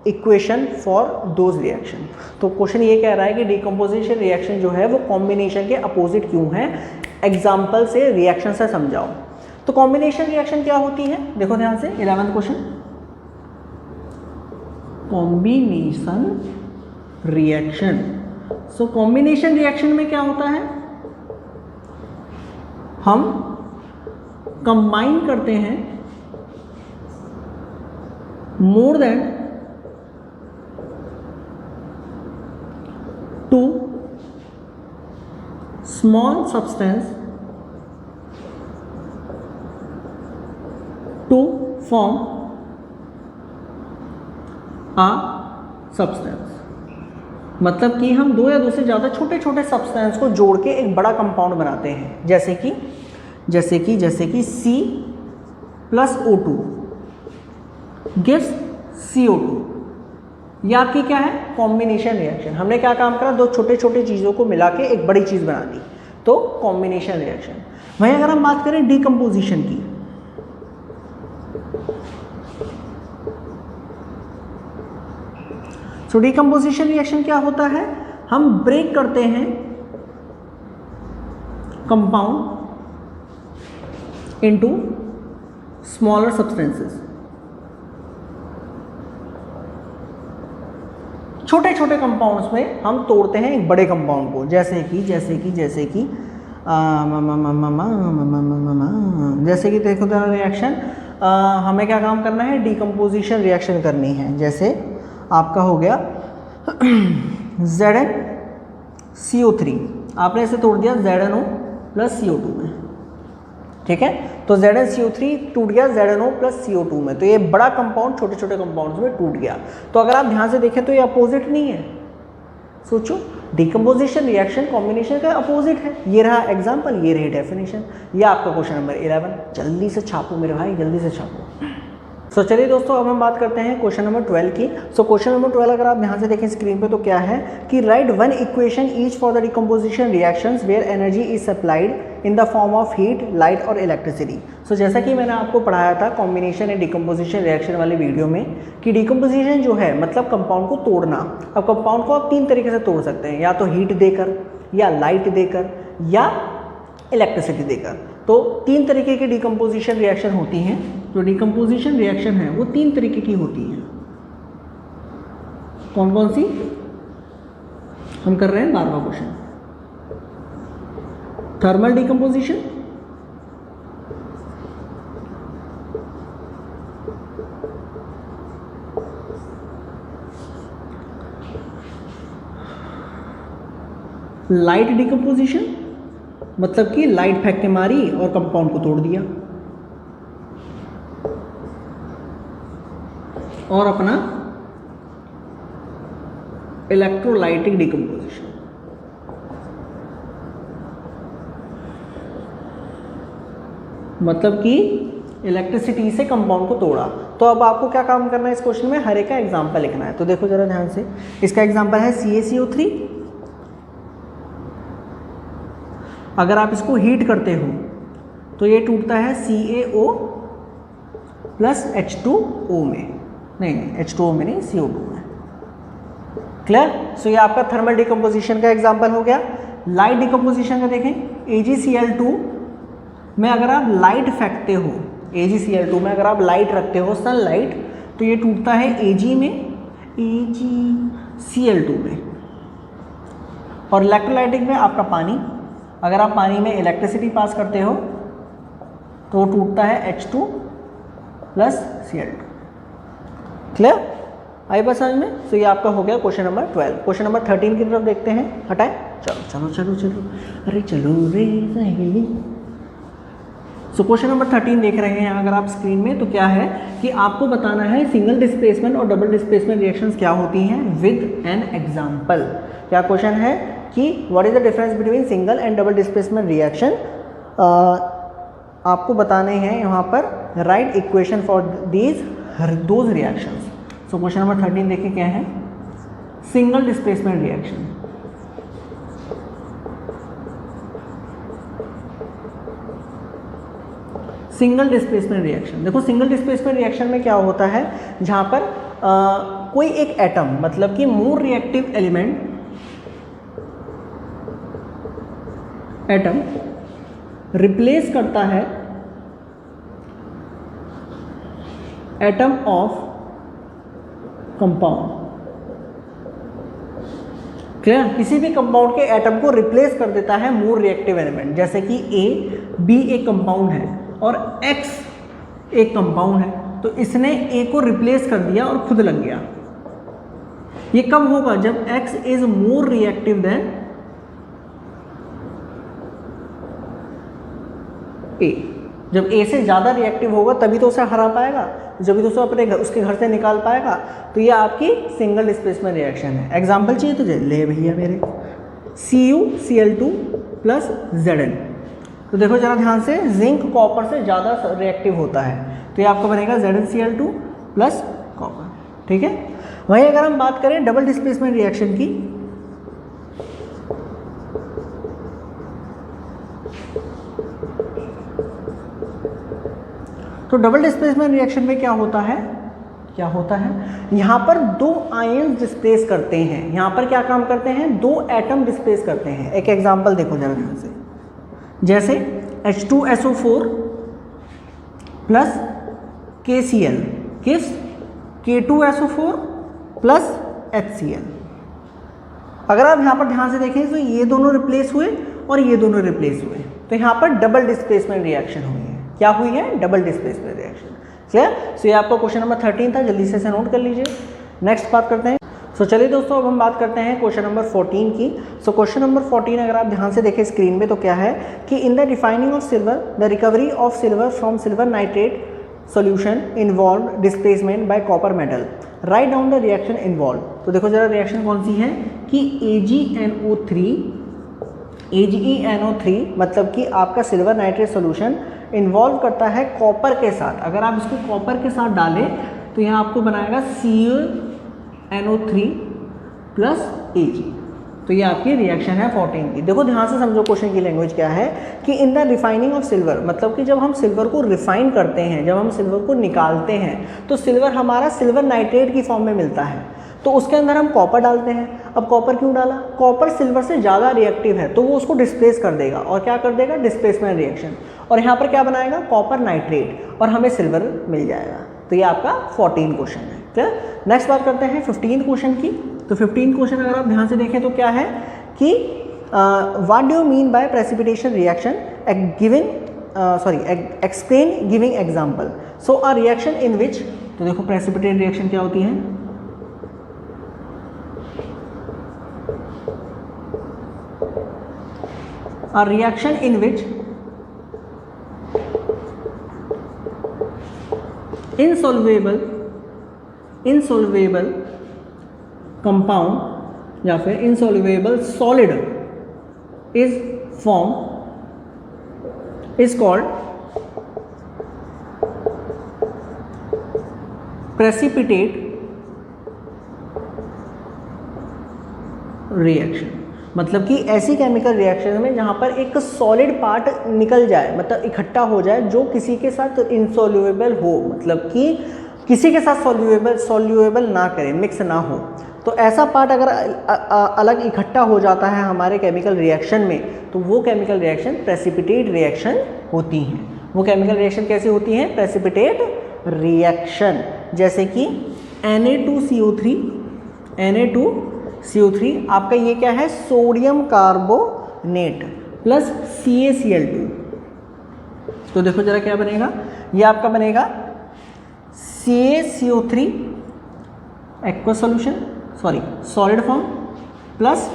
A: equation for those reaction. तो क्वेश्चन ये कह रहा है कि डिकम्पोजिशन रिएक्शन जो है वो कॉम्बिनेशन के अपोजिट क्यों है, एग्जाम्पल से, रिएक्शन से समझाओ। तो कॉम्बिनेशन रिएक्शन क्या होती है, देखो ध्यान से, 11वां question, combination reaction. So combination reaction में क्या होता है, हम कंबाइन करते हैं more than 2 small substance to form a substance. मतलब कि हम 2 या 2 से ज़्यादा छोटे छोटे सब्सटेंस को जोड़ के एक बड़ा कंपाउंड बनाते हैं, जैसे कि C+O2 गिव्स CO2। ये आपकी क्या है, कॉम्बिनेशन रिएक्शन। हमने क्या काम करा, 2 छोटे छोटे चीज़ों को मिला के एक बड़ी चीज़ बना दी, तो कॉम्बिनेशन रिएक्शन। वहीं अगर हम बात करें डिकम्पोजिशन की, तो डिकम्पोजिशन रिएक्शन क्या होता है, हम ब्रेक करते हैं कंपाउंड इनटू स्मॉलर सब्सटेंसेस। छोटे छोटे कंपाउंड्स में हम तोड़ते हैं एक बड़े कंपाउंड को, जैसे कि देखो तो रिएक्शन, हमें क्या काम करना है, डिकम्पोजिशन रिएक्शन करनी है। जैसे आपका हो गया ZnCO3, आपने इसे तोड़ दिया ZnO प्लस CO2 में, ठीक है। तो ZnCO3 टूट गया ZnO प्लस CO2 में, तो ये बड़ा कंपाउंड छोटे छोटे कंपाउंड्स में टूट गया। तो अगर आप ध्यान से देखें तो ये अपोजिट नहीं है, सोचो, डिकम्पोजिशन रिएक्शन कॉम्बिनेशन का अपोजिट है। ये रहा एग्जाम्पल, ये रही डेफिनेशन। ये आपका क्वेश्चन नंबर 11। जल्दी से छापो मेरे भाई, जल्दी से छापो। सो चलिए दोस्तों, अब हम बात करते हैं क्वेश्चन नंबर 12 की। सो क्वेश्चन नंबर 12 अगर आप ध्यान से देखें स्क्रीन पे, तो क्या है कि write 1 equation each for the decomposition reactions where energy is supplied in the form of heat, light और इलेक्ट्रिसिटी। सो जैसा कि मैंने आपको पढ़ाया था कॉम्बिनेशन एंड डिकम्पोजिशन रिएक्शन वाले वीडियो में, कि डिकम्पोजिशन जो है मतलब कंपाउंड को तोड़ना। अब कंपाउंड को आप 3 तरीके से तोड़ सकते हैं, या तो हीट देकर, या लाइट देकर, या इलेक्ट्रिसिटी देकर। तो 3 तरीके की डिकम्पोजिशन रिएक्शन होती हैं। जो डिकम्पोजिशन रिएक्शन है वो 3 तरीके की होती हैं। कौन कौन सी, हम कर रहे हैं 12वां question. Thermal decomposition, light decomposition मतलब कि लाइट फेंक के मारी और कंपाउंड को तोड़ दिया। और अपना इलेक्ट्रोलाइटिक डिकम्पोजिशन, मतलब कि इलेक्ट्रिसिटी से कंपाउंड को तोड़ा। तो अब आपको क्या काम करना है इस क्वेश्चन में, हर एक का एग्जांपल लिखना है। तो देखो जरा ध्यान से, इसका एग्जांपल है CaCO3। अगर आप इसको हीट करते हो तो ये टूटता है CaO प्लस H2O में, नहीं H2O में नहीं, CO2 में। क्लियर? सो ये आपका थर्मल डिकम्पोजिशन का एग्जांपल हो गया। लाइट डिकम्पोजिशन का देखें, AgCl2 में अगर आप लाइट फेंकते हो, AgCl2 में अगर आप लाइट रखते हो, सनलाइट, तो ये टूटता है Ag में, AgCl2 में। और इलेक्ट्रोलाइटिक में आपका पानी, अगर आप पानी में इलेक्ट्रिसिटी पास करते हो तो वो टूटता है H2 प्लस Cl2। क्लियर? आई बस समझ में? तो ये आपका हो गया क्वेश्चन नंबर 12। क्वेश्चन नंबर 13 की तरफ देखते हैं। हटाएं, चलो चलो चलो चलो, अरे चलो रे सहेली। सो क्वेश्चन नंबर 13 देख रहे हैं अगर आप स्क्रीन में, तो क्या है कि आपको बताना है सिंगल डिस्प्लेसमेंट और डबल डिस्प्लेसमेंट रिएक्शंस क्या होती हैं विद एन एग्जांपल। क्या क्वेश्चन है कि what is the difference between single and double displacement reaction. आपको बताने हैं यहाँ पर right equation for those reactions. So question number 13 देखिए क्या है, single displacement reaction. Single displacement reaction, देखो सिंगल डिस्प्लेसमेंट रिएक्शन में क्या होता है, जहाँ पर कोई एक एटम, मतलब कि more reactive element atom replace करता है एटम ऑफ कंपाउंड। क्लियर? किसी भी कंपाउंड के एटम को रिप्लेस कर देता है मोर रिएक्टिव एलिमेंट। जैसे कि B एक कंपाउंड है और X एक कंपाउंड है, तो इसने A को रिप्लेस कर दिया और खुद लग गया। ये कब होगा? जब X is more reactive than A। जब A से ज़्यादा रिएक्टिव होगा तभी तो उसे हरा पाएगा, जब भी तो उसे अपने उसके घर से निकाल पाएगा। तो ये आपकी सिंगल डिस्प्लेसमेंट रिएक्शन है। एग्जांपल चाहिए तुझे? ले भैया मेरे, CuCl2 प्लस Zn। तो देखो जरा ध्यान से, जिंक कॉपर से ज़्यादा रिएक्टिव होता है, तो ये आपको बनेगा ZnCl2 प्लस कॉपर। ठीक है? वहीं अगर हम बात करें डबल डिस्प्लेसमेंट रिएक्शन की, तो डबल डिस्प्लेसमेंट रिएक्शन में क्या होता है, यहाँ पर दो आयन्स डिस्प्लेस करते हैं। यहाँ पर क्या काम करते हैं? दो एटम डिस्प्लेस करते हैं। एक एग्जांपल देखो जरा ध्यान से, जैसे H2SO4 plus KCl gives K2SO4 plus HCl। अगर आप यहाँ पर ध्यान से देखें तो ये दोनों रिप्लेस हुए और ये दोनों रिप्लेस हुए, तो यहाँ पर डबल डिस्प्लेसमेंट रिएक्शन हुई है। क्या हुई है? Double displacement reaction. Clear? So ये आपका क्वेश्चन नंबर 13 था, जल्दी से नोट कर लीजिए। नेक्स्ट बात करते हैं। सो चलिए दोस्तों, अब हम बात करते हैं क्वेश्चन नंबर 14 की। सो क्वेश्चन नंबर 14 अगर आप ध्यान से देखें स्क्रीन में, तो क्या है कि in the refining of silver the recovery of silver from silver nitrate solution involve displacement bye copper metal, write down the reaction involve. तो देखो जरा रिएक्शन कौन सी है कि AgNO3 मतलब कि आपका सिल्वर नाइट्रेट सॉल्यूशन इन्वॉल्व करता है कॉपर के साथ। अगर आप इसको कॉपर के साथ डालें तो यहाँ आपको बनाएगा CaNO3 प्लस Ag। तो ये आपकी रिएक्शन है 14 की। देखो ध्यान से समझो, क्वेश्चन की लैंग्वेज क्या है कि in the refining of silver, मतलब कि जब हम सिल्वर को रिफाइन करते हैं, जब हम सिल्वर को निकालते हैं, तो सिल्वर हमारा सिल्वर नाइट्रेट की फॉर्म में मिलता है, तो उसके अंदर हम कॉपर डालते हैं। अब कॉपर क्यों डाला? कॉपर सिल्वर से ज़्यादा रिएक्टिव है, तो वो उसको डिस्प्लेस कर देगा। और क्या कर देगा? Displacement reaction. और यहाँ पर क्या बनाएगा? कॉपर नाइट्रेट, और हमें सिल्वर मिल जाएगा। तो ये आपका 14 क्वेश्चन है। क्लियर? नेक्स्ट बात करते हैं 15 क्वेश्चन की। तो 15 क्वेश्चन अगर आप ध्यान से देखें तो क्या है कि what do you mean by precipitation reaction explain giving example. So a reaction in which, तो देखो प्रेसिपिटेट रिएक्शन क्या होती है, a reaction in which insoluble compound या फिर insoluble solid is formed is called precipitate reaction. मतलब कि ऐसी केमिकल रिएक्शन में जहाँ पर एक सॉलिड पार्ट निकल जाए, मतलब इकट्ठा हो जाए, जो किसी के साथ इनसॉल्युएबल हो, मतलब कि किसी के साथ सॉल्युएबल ना करे, मिक्स ना हो। तो ऐसा पार्ट अगर अलग इकट्ठा हो जाता है हमारे केमिकल रिएक्शन में, तो वो केमिकल रिएक्शन प्रेसिपिटेट रिएक्शन होती हैं। वो केमिकल रिएक्शन कैसी होती हैं? Precipitate reaction. जैसे कि Na2CO3 आपका ये क्या है? Sodium carbonate plus CaCl2। तो देखो जरा क्या बनेगा, ये आपका बनेगा CaCO3 aqua solution, sorry solid form plus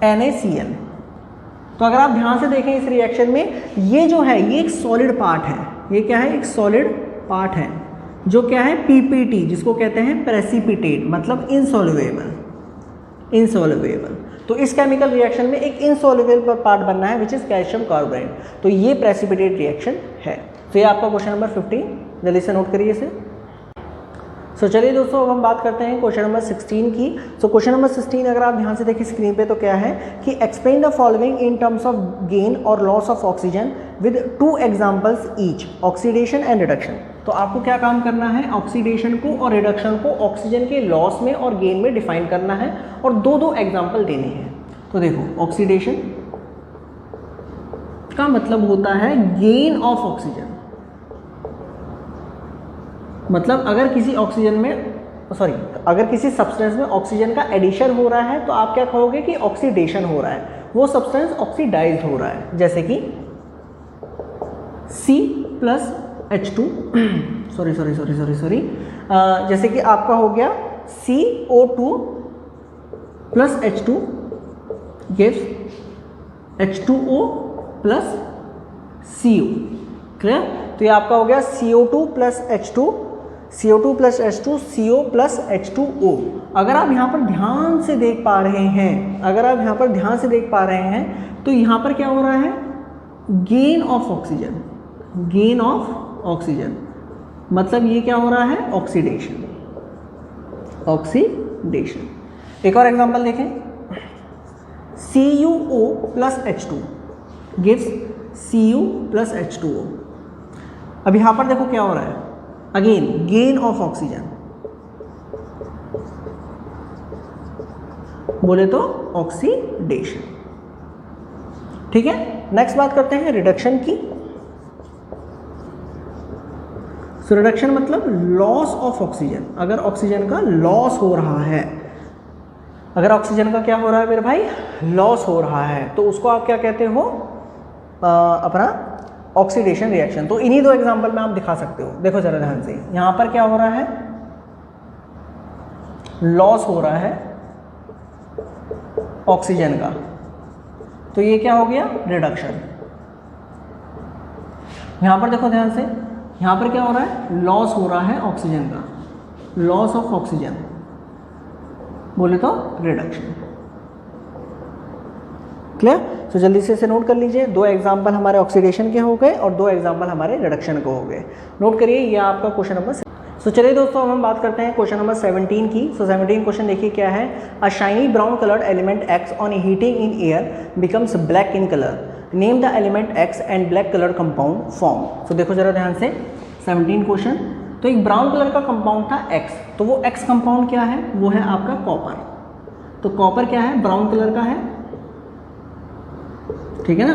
A: NaCl। तो अगर आप ध्यान से देखें इस रिएक्शन में, ये जो है ये एक सॉलिड पार्ट है। ये क्या है? एक सॉलिड पार्ट है जो क्या है? PPT, जिसको कहते हैं प्रेसिपिटेट, मतलब इनसॉल्युबल। तो इस केमिकल रिएक्शन में एक इनसॉल्युबल पार्ट बनना है, विच इज कैल्शियम कार्बोनेट। तो ये प्रेसिपिटेट रिएक्शन है। तो ये आपका क्वेश्चन नंबर 15, जल्दी से नोट करिए इसे। सो चलिए दोस्तों, अब हम बात करते हैं क्वेश्चन नंबर 16 की। सो क्वेश्चन नंबर 16 अगर आप ध्यान से देखिए स्क्रीन पे, तो क्या है कि explain the following in terms of gain और loss of oxygen with 2 examples each, oxidation and reduction. तो आपको क्या काम करना है? ऑक्सीडेशन को और रिडक्शन को ऑक्सीजन के लॉस में और गेन में डिफाइन करना है और 2 एग्जाम्पल देने हैं। तो देखो, ऑक्सीडेशन का मतलब होता है गेन ऑफ ऑक्सीजन। मतलब अगर किसी सब्सटेंस में ऑक्सीजन का एडिशन हो रहा है, तो आप क्या कहोगे कि ऑक्सीडेशन हो रहा है, वो सब्सटेंस ऑक्सीडाइज हो रहा है। जैसे कि C+H2 जैसे कि आपका हो गया CO2 + H2 gives H2O + CO। Clear? तो ये आपका हो गया CO2 + H2 CO + H2O। अगर आप यहाँ पर ध्यान से देख पा रहे हैं, तो यहाँ पर क्या हो रहा है? गेन ऑफ ऑक्सीजन, मतलब ये क्या हो रहा है? ऑक्सीडेशन। एक और एग्जांपल देखें, CuO + H2 gives Cu + H2O। अब यहाँ पर देखो क्या हो रहा है? अगेन गेन ऑफ ऑक्सीजन, बोले तो ऑक्सीडेशन। ठीक है, नेक्स्ट बात करते हैं रिडक्शन की। सो रिडक्शन मतलब लॉस ऑफ ऑक्सीजन। अगर ऑक्सीजन का लॉस हो रहा है, अगर ऑक्सीजन का क्या हो रहा है मेरे भाई? लॉस हो रहा है, तो उसको आप क्या कहते हो? अपना ऑक्सीडेशन रिएक्शन। तो इन्हीं 2 एग्जांपल में आप दिखा सकते हो। देखो जरा ध्यान से, यहां पर क्या हो रहा है? लॉस हो रहा है ऑक्सीजन का, तो ये क्या हो गया? रिडक्शन। यहां पर देखो ध्यान से, यहां पर क्या हो रहा है? लॉस हो रहा है ऑक्सीजन का, लॉस ऑफ ऑक्सीजन, बोले तो रिडक्शन। क्लियर? तो जल्दी से इसे नोट कर लीजिए। 2 एग्जाम्पल हमारे ऑक्सीडेशन के हो गए और 2 एग्जाम्पल हमारे रिडक्शन के हो गए। नोट करिए, ये आपका क्वेश्चन नंबर। सो चलिए दोस्तों, अब हम बात करते हैं क्वेश्चन नंबर 17 की। सो 17 क्वेश्चन देखिए क्या है? A shiny brown coloured element X on heating in air becomes black in colour. Name the element X and black colour compound form. So देखो जरा ध्यान से 17 क्वेश्चन। तो एक ब्राउन कलर का कंपाउंड था X, तो वो X कंपाउंड क्या है? वो है आपका कॉपर। तो कॉपर क्या है? ब्राउन कलर का है, ठीक है ना?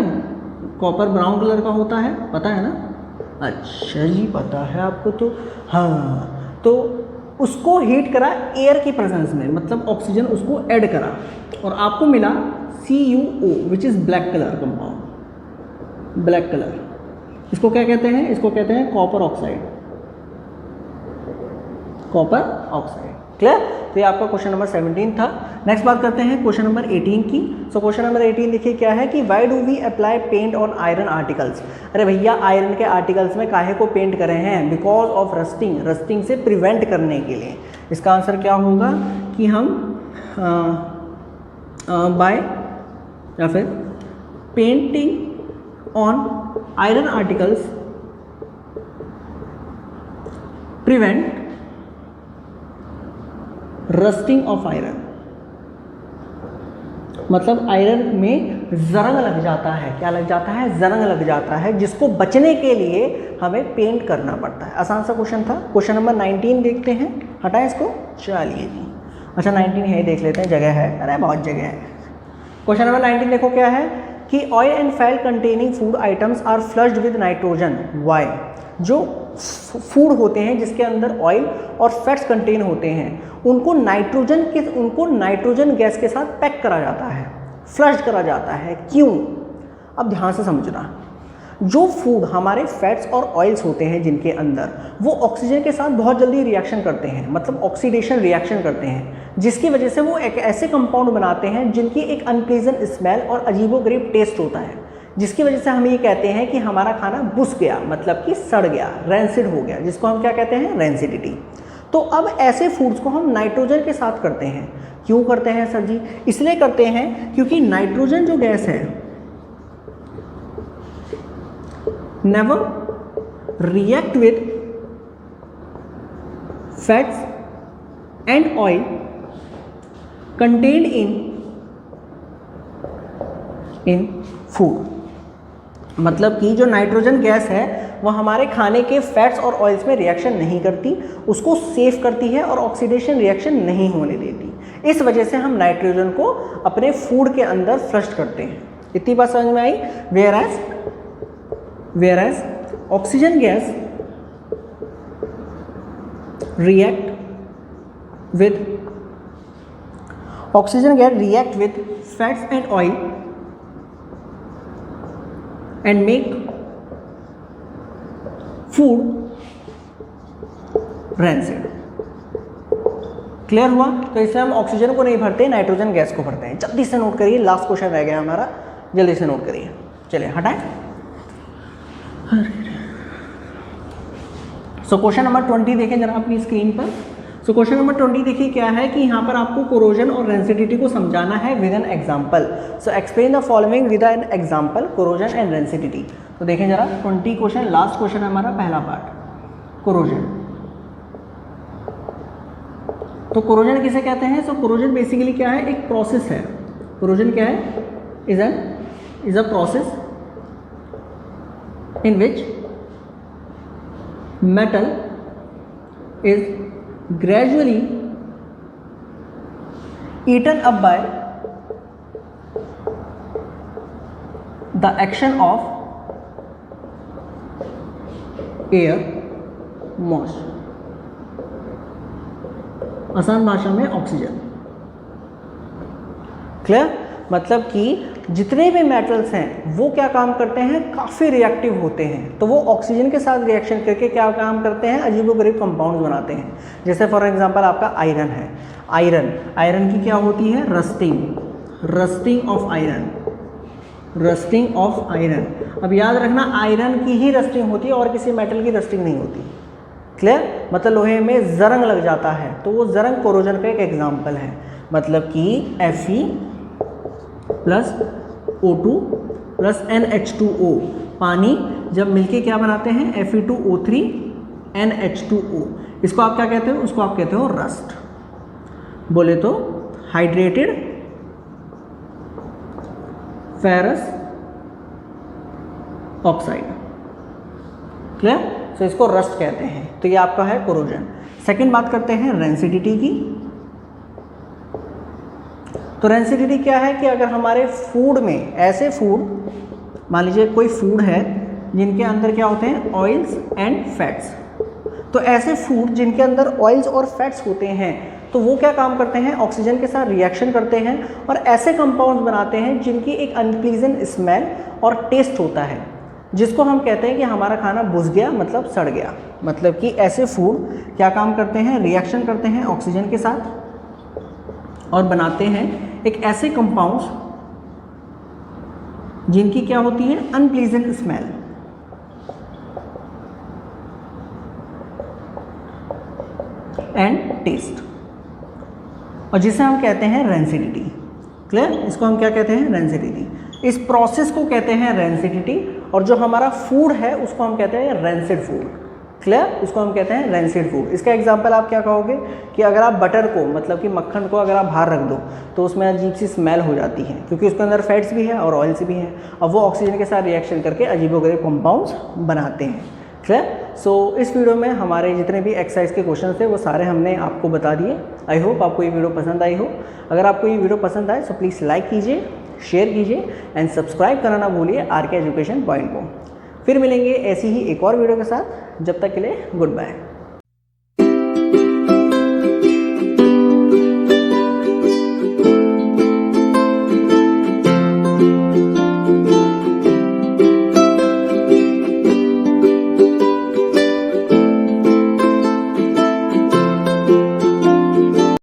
A: कॉपर ब्राउन कलर का होता है, पता है ना? अच्छा जी, पता है आपको। तो हाँ, तो उसको हीट करा एयर की प्रेजेंस में, मतलब ऑक्सीजन उसको ऐड करा और आपको मिला CuO which is black colour compound. Black colour, इसको क्या कहते हैं? इसको कहते हैं कॉपर ऑक्साइड। क्लियर? तो ये आपका क्वेश्चन नंबर 17 था। नेक्स्ट बात करते हैं क्वेश्चन नंबर 18 की। सो क्वेश्चन नंबर 18 देखिए क्या है कि why do we apply paint on iron articles. अरे भैया आयरन के आर्टिकल्स में काहे को पेंट करे हैं? बिकॉज ऑफ रस्टिंग, रस्टिंग से प्रिवेंट करने के लिए। इसका आंसर क्या होगा कि हम बाय या फिर painting on iron articles prevent rusting of iron. मतलब आयरन में जंग लग जाता है। क्या लग जाता है? जंग लग जाता है, जिसको बचने के लिए हमें पेंट करना पड़ता है। आसान सा क्वेश्चन था। क्वेश्चन नंबर 19 देखते हैं, हटाएं इसको, चलिए जी। अच्छा 19 है, देख लेते हैं, जगह है, अरे बहुत जगह है। क्वेश्चन नंबर 19 देखो क्या है कि oil and fat containing food items are flushed with nitrogen. Why? जो फूड होते हैं जिसके अंदर ऑयल और फैट्स कंटेन होते हैं, उनको नाइट्रोजन गैस के साथ पैक करा जाता है, फ्लश करा जाता है। क्यों? अब ध्यान से समझना। जो फूड हमारे फैट्स और ऑयल्स होते हैं जिनके अंदर, वो ऑक्सीजन के साथ बहुत जल्दी रिएक्शन करते हैं, मतलब ऑक्सीडेशन रिएक्शन करते हैं, जिसकी वजह से वो एक ऐसे कंपाउंड बनाते हैं जिनकी एक अनप्लीजेंट स्मेल और अजीबोगरीब टेस्ट होता है, जिसकी वजह से हम ये कहते हैं कि हमारा खाना बुस गया, मतलब कि सड़ गया, रैंसिड हो गया, जिसको हम क्या कहते हैं? रैंसिडिटी। तो अब ऐसे फूड्स को हम नाइट्रोजन के साथ करते हैं। क्यों करते हैं सर जी? इसलिए करते हैं क्योंकि नाइट्रोजन जो गैस है never react with fats and oil contained in food. मतलब कि जो नाइट्रोजन गैस है वो हमारे खाने के फैट्स और ऑयल्स में रिएक्शन नहीं करती, उसको सेव करती है और ऑक्सीडेशन रिएक्शन नहीं होने देती। इस वजह से हम नाइट्रोजन को अपने फूड के अंदर फ्लश करते हैं। इतनी बात समझ में आई? Whereas oxygen gas react with fats and oil and make food rancid। Clear हुआ? तो इससे हम ऑक्सीजन को नहीं भरते, नाइट्रोजन गैस को भरते हैं। जल्दी से नोट करिए, लास्ट क्वेश्चन रह गया हमारा, जल्दी से नोट करिए। चलिए हटाएं। सो क्वेश्चन नंबर 20 देखें जरा अपनी स्क्रीन पर। सो क्वेश्चन नंबर 20 देखिए क्या है कि यहाँ पर आपको कोरोजन और रेंसिडिटी को समझाना है with an example. So explain the following with an example, corrosion and rancidity. तो देखें जरा 20 क्वेश्चन, लास्ट क्वेश्चन है हमारा पहला पार्ट, कोरोजन। तो कोरोजन किसे कहते हैं? सो कोरोजन बेसिकली क्या है? एक प्रोसेस है। कोरोजन क्या है? Is a process in which metal is gradually eaten up by the action of air moisture। आसान भाषा में ऑक्सीजन। क्लियर? मतलब कि जितने भी मेटल्स हैं वो क्या काम करते हैं? काफ़ी रिएक्टिव होते हैं, तो वो ऑक्सीजन के साथ रिएक्शन करके क्या काम करते हैं? अजीबोगरीब कंपाउंड्स बनाते हैं। जैसे फॉर एग्जांपल आपका आयरन है। आयरन की क्या होती है? Rusting of iron. अब याद रखना, आयरन की ही रस्टिंग होती है और किसी मेटल की रस्टिंग नहीं होती। क्लियर? मतलब लोहे में जरंग लग जाता है, तो वो जरंग कोरोजन का एक एग्जाम्पल है। मतलब कि Fe plus O2 plus NH2O, पानी जब मिलके क्या बनाते हैं? Fe2O3 NH2O। इसको आप क्या कहते हो? उसको आप कहते हो रस्ट। बोले तो हाइड्रेटेड फेरस ऑक्साइड। क्लियर? सो इसको रस्ट कहते हैं। तो ये आपका है कोरोजन। सेकंड बात करते हैं रेंसिडिटी की। तो रेंसिडिटी क्या है कि अगर हमारे फूड में ऐसे फूड, मान लीजिए कोई फूड है जिनके अंदर क्या होते हैं? Oils and fats. तो ऐसे फूड जिनके अंदर ऑयल्स और फैट्स होते हैं, तो वो क्या काम करते हैं? ऑक्सीजन के साथ रिएक्शन करते हैं और ऐसे कंपाउंड्स बनाते हैं जिनकी एक अनप्लीजेंट स्मेल और टेस्ट होता है, जिसको हम कहते हैं कि हमारा खाना बुझ गया मतलब सड़ गया, मतलब कि ऐसे फूड क्या काम करते हैं, रिएक्शन करते हैं ऑक्सीजन के साथ और बनाते हैं एक ऐसे कंपाउंड्स जिनकी क्या होती है अनप्लीजेंट स्मेल। एंड टेस्ट, और जिसे हम कहते हैं रेंसिडिटी। क्लियर, इसको हम क्या कहते हैं, रेंसिडिटी। इस प्रोसेस को कहते हैं रेंसिडिटी, और जो हमारा फूड है उसको हम कहते हैं रेंसिड फूड। क्लियर, इसको हम कहते हैं रेंसिड फूड। इसका एग्जांपल आप क्या कहोगे कि अगर आप बटर को, मतलब कि मक्खन को अगर आप बाहर रख दो तो उसमें अजीब सी स्मेल हो जाती है, क्योंकि उसके अंदर फैट्स भी है और ऑयल्स भी हैं, और वो ऑक्सीजन के साथ रिएक्शन करके अजीबोगरीब कंपाउंड्स बनाते हैं। क्लियर। सो इस वीडियो में हमारे जितने भी एक्सरसाइज के क्वेश्चन थे वो सारे हमने आपको बता दिए। आई होप आपको ये वीडियो पसंद आई हो। अगर आपको ये वीडियो पसंद आए तो प्लीज़ लाइक कीजिए, शेयर कीजिए एंड सब्सक्राइब करना ना भूलिए आर के एजुकेशन पॉइंट को। फिर मिलेंगे ऐसी ही एक और वीडियो के साथ, जब तक के लिए गुड बाय।